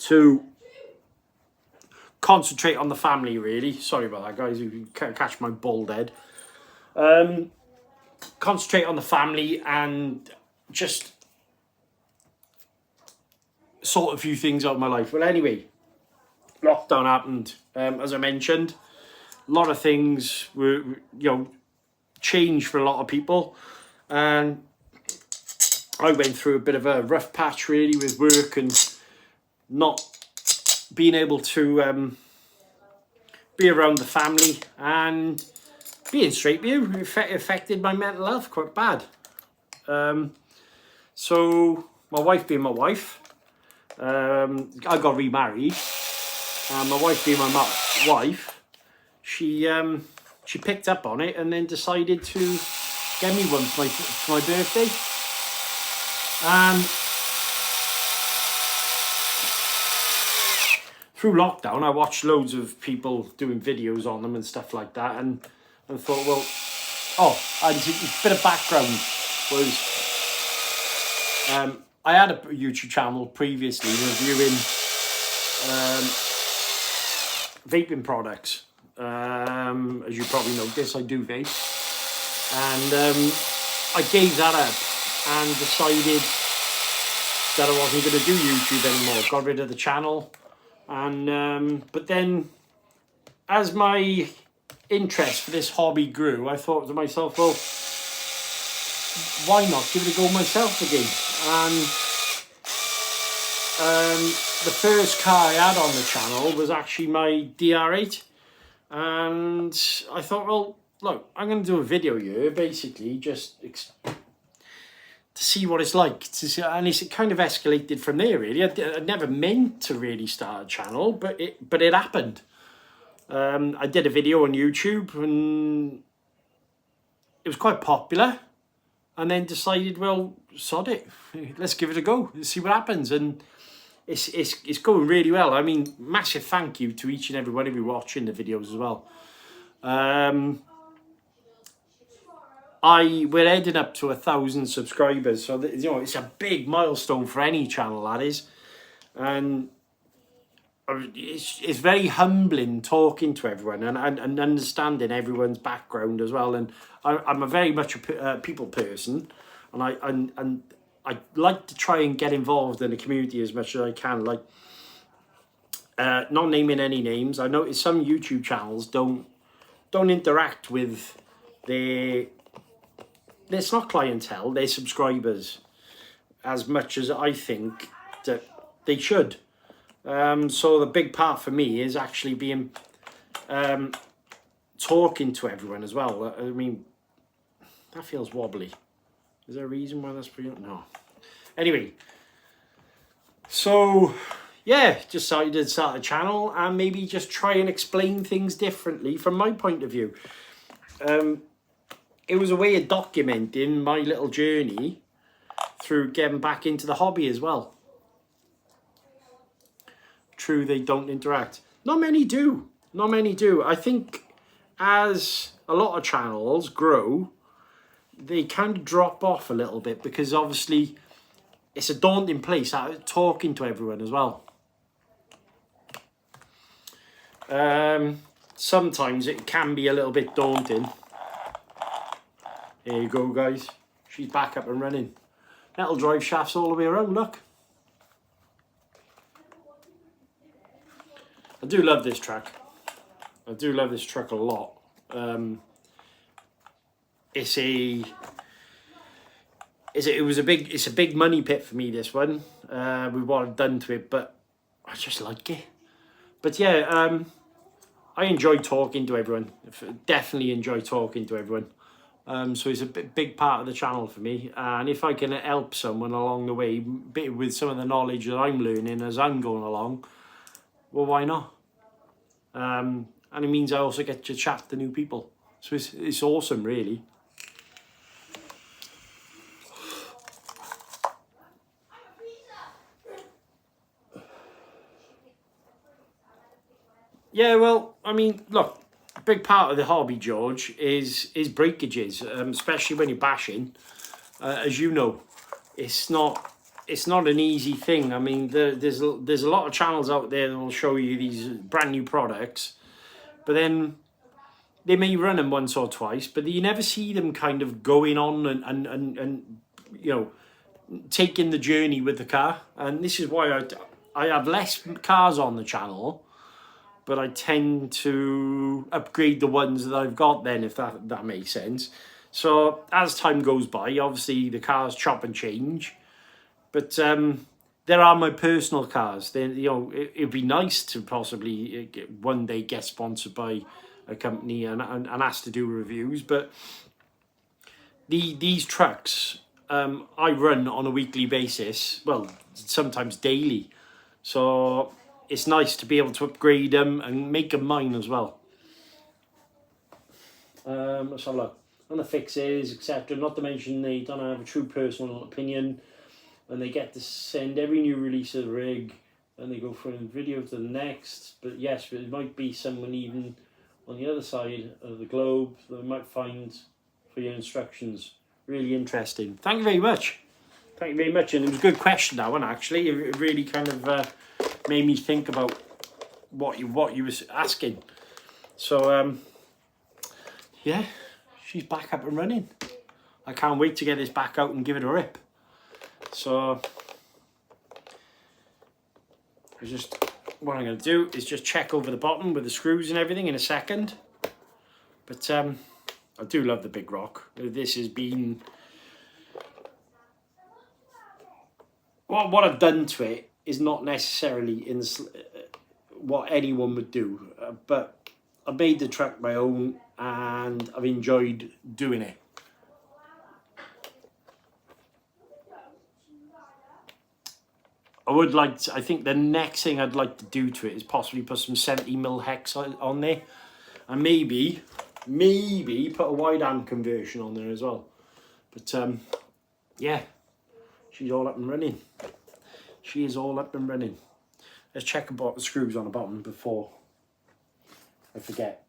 to concentrate on the family, really. Sorry about that, guys, you can't catch my bald head. Concentrate on the family and just sort a few things out of my life. Well, anyway, lockdown happened. As I mentioned, a lot of things were, changed for a lot of people, and I went through a bit of a rough patch really with work and not being able to be around the family, and being straight with you, affected my mental health quite bad. So my wife being my wife, I got remarried, and my wife being my wife, she picked up on it and then decided to get me one for my birthday. And through lockdown, I watched loads of people doing videos on them and stuff like that, and thought, well, and a bit of background was, I had a YouTube channel previously reviewing vaping products. As you probably noticed, I do vape, and I gave that up and decided that I wasn't going to do YouTube anymore. Got rid of the channel, and but then as my interest for this hobby grew, I thought to myself, well, why not give it a go myself again? And the first car I had on the channel was actually my DR8, and I thought, well, look, I'm going to do a video here, basically just to see what it's like. And it kind of escalated from there, really. I never meant to really start a channel, but it happened. I did a video on YouTube, and it was quite popular, and then decided, well, sod it, let's give it a go, let's see what happens. And it's going really well. I mean, massive thank you to each and every one of you watching the videos as well. We're heading up to 1,000 subscribers, so that, it's a big milestone for any channel, that is. And it's very humbling talking to everyone and understanding everyone's background as well. And I'm a very much a people person, and I like to try and get involved in the community as much as I can. Like, not naming any names, I notice some YouTube channels don't interact with their, it's not clientele, they're subscribers, as much as I think that they should. So the big part for me is actually being talking to everyone as well. I mean, that feels wobbly. Is there a reason why that's pretty? No. Anyway, so yeah, just decided to start a channel and maybe just try and explain things differently from my point of view. It was a way of documenting my little journey through getting back into the hobby as well. True, they don't interact. Not many do. Not many do. I think as a lot of channels grow, they kind of drop off a little bit, because obviously it's a daunting place talking to everyone as well. Sometimes it can be a little bit daunting. There you go, guys. She's back up and running. That'll drive shafts all the way around, look. I do love this truck. I do love this truck a lot. It's a big money pit for me, this one, with what I've done to it, but I just like it. But yeah, I enjoy talking to everyone. Definitely enjoy talking to everyone. So it's a big part of the channel for me, and if I can help someone along the way with some of the knowledge that I'm learning as I'm going along, well, why not? And it means I also get to chat to new people, so it's awesome, really. Yeah, well, I mean, look, a big part of the hobby, George, is breakages, especially when you're bashing. As you know, it's not an easy thing. I mean, there's a lot of channels out there that will show you these brand new products, but then they may run them once or twice, but you never see them kind of going on and taking the journey with the car. And this is why I have less cars on the channel, but I tend to upgrade the ones that I've got then, if that makes sense. So as time goes by, obviously the cars chop and change, but they're there are my personal cars. Then, you know, it'd be nice to possibly one day get sponsored by a company and asked to do reviews. But these trucks, I run on a weekly basis. Well, sometimes daily. So it's nice to be able to upgrade them and make them mine as well. Let's have a look. On the fixes, etc. Not to mention they don't have a true personal opinion, and they get to send every new release of the rig, and they go from a video to the next. But yes, there might be someone even on the other side of the globe that they might find for your instructions. Really interesting. Thank you very much. Thank you very much. And it was a good question, that one, actually. It really kind of made me think about what you was asking. So yeah, she's back up and running. I can't wait to get this back out and give it a rip. So what I'm going to do is just check over the bottom with the screws and everything in a second. But I do love the big rock. This has been... What I've done to it is not necessarily in what anyone would do. But I made the truck my own and I've enjoyed doing it. I think the next thing I'd like to do to it is possibly put some 70mm hex on there. And maybe put a wide arm conversion on there as well. But yeah, she's all up and running. She is all up and running. Let's check about the screws on the bottom before I forget.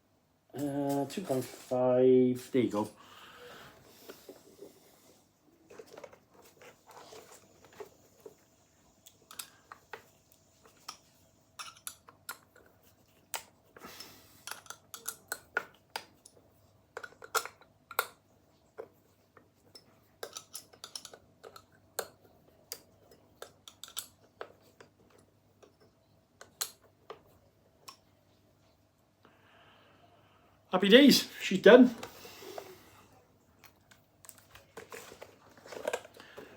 2.5, there you go. Happy days, she's done.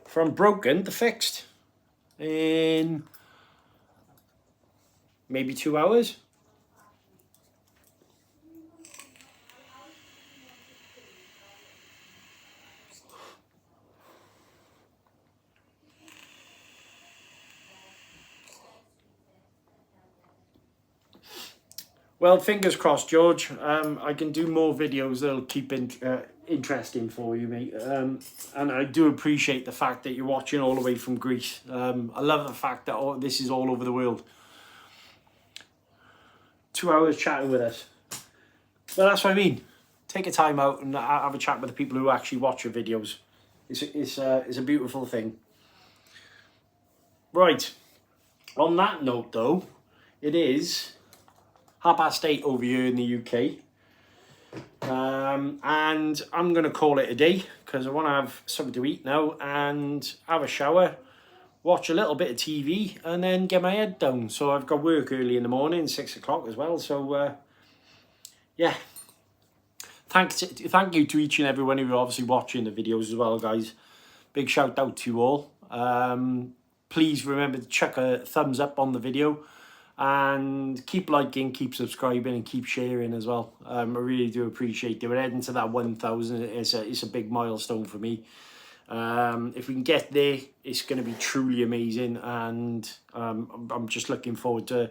From broken to fixed in maybe 2 hours. Well, fingers crossed, George. I can do more videos that'll keep interesting for you, mate. And I do appreciate the fact that you're watching all the way from Greece. I love the fact that this is all over the world. 2 hours chatting with us. Well, that's what I mean. Take a time out and have a chat with the people who actually watch your videos. It's a beautiful thing. Right. On that note, though, it is 8:30 over here in the UK. And I'm going to call it a day because I want to have something to eat now and have a shower, watch a little bit of TV and then get my head down. So I've got work early in the morning, 6 o'clock as well. So yeah, thank you to each and everyone who are obviously watching the videos as well, guys. Big shout out to you all. Please remember to chuck a thumbs up on the video. And keep liking, keep subscribing, and keep sharing as well. I really do appreciate it. We're heading to that 1,000. It's a big milestone for me. If we can get there, it's going to be truly amazing. And I'm just looking forward to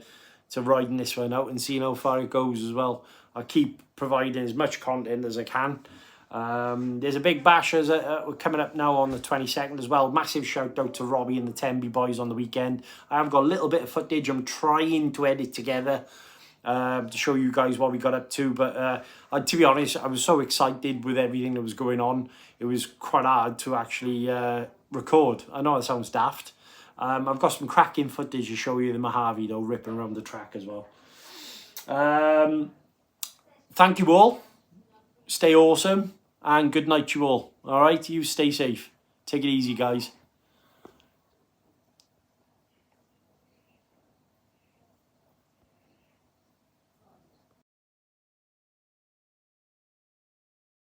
riding this one out and seeing how far it goes as well. I'll keep providing as much content as I can. There's a big bash coming up now on the 22nd as well. Massive shout out to Robbie and the Tenby boys on the weekend. I have got a little bit of footage I'm trying to edit together to show you guys what we got up to. But to be honest, I was so excited with everything that was going on. It was quite hard to actually record. I know it sounds daft. I've got some cracking footage to show you the Mojave though, ripping around the track as well. Thank you all. Stay awesome. And good night to you all. All right, you stay safe. Take it easy, guys.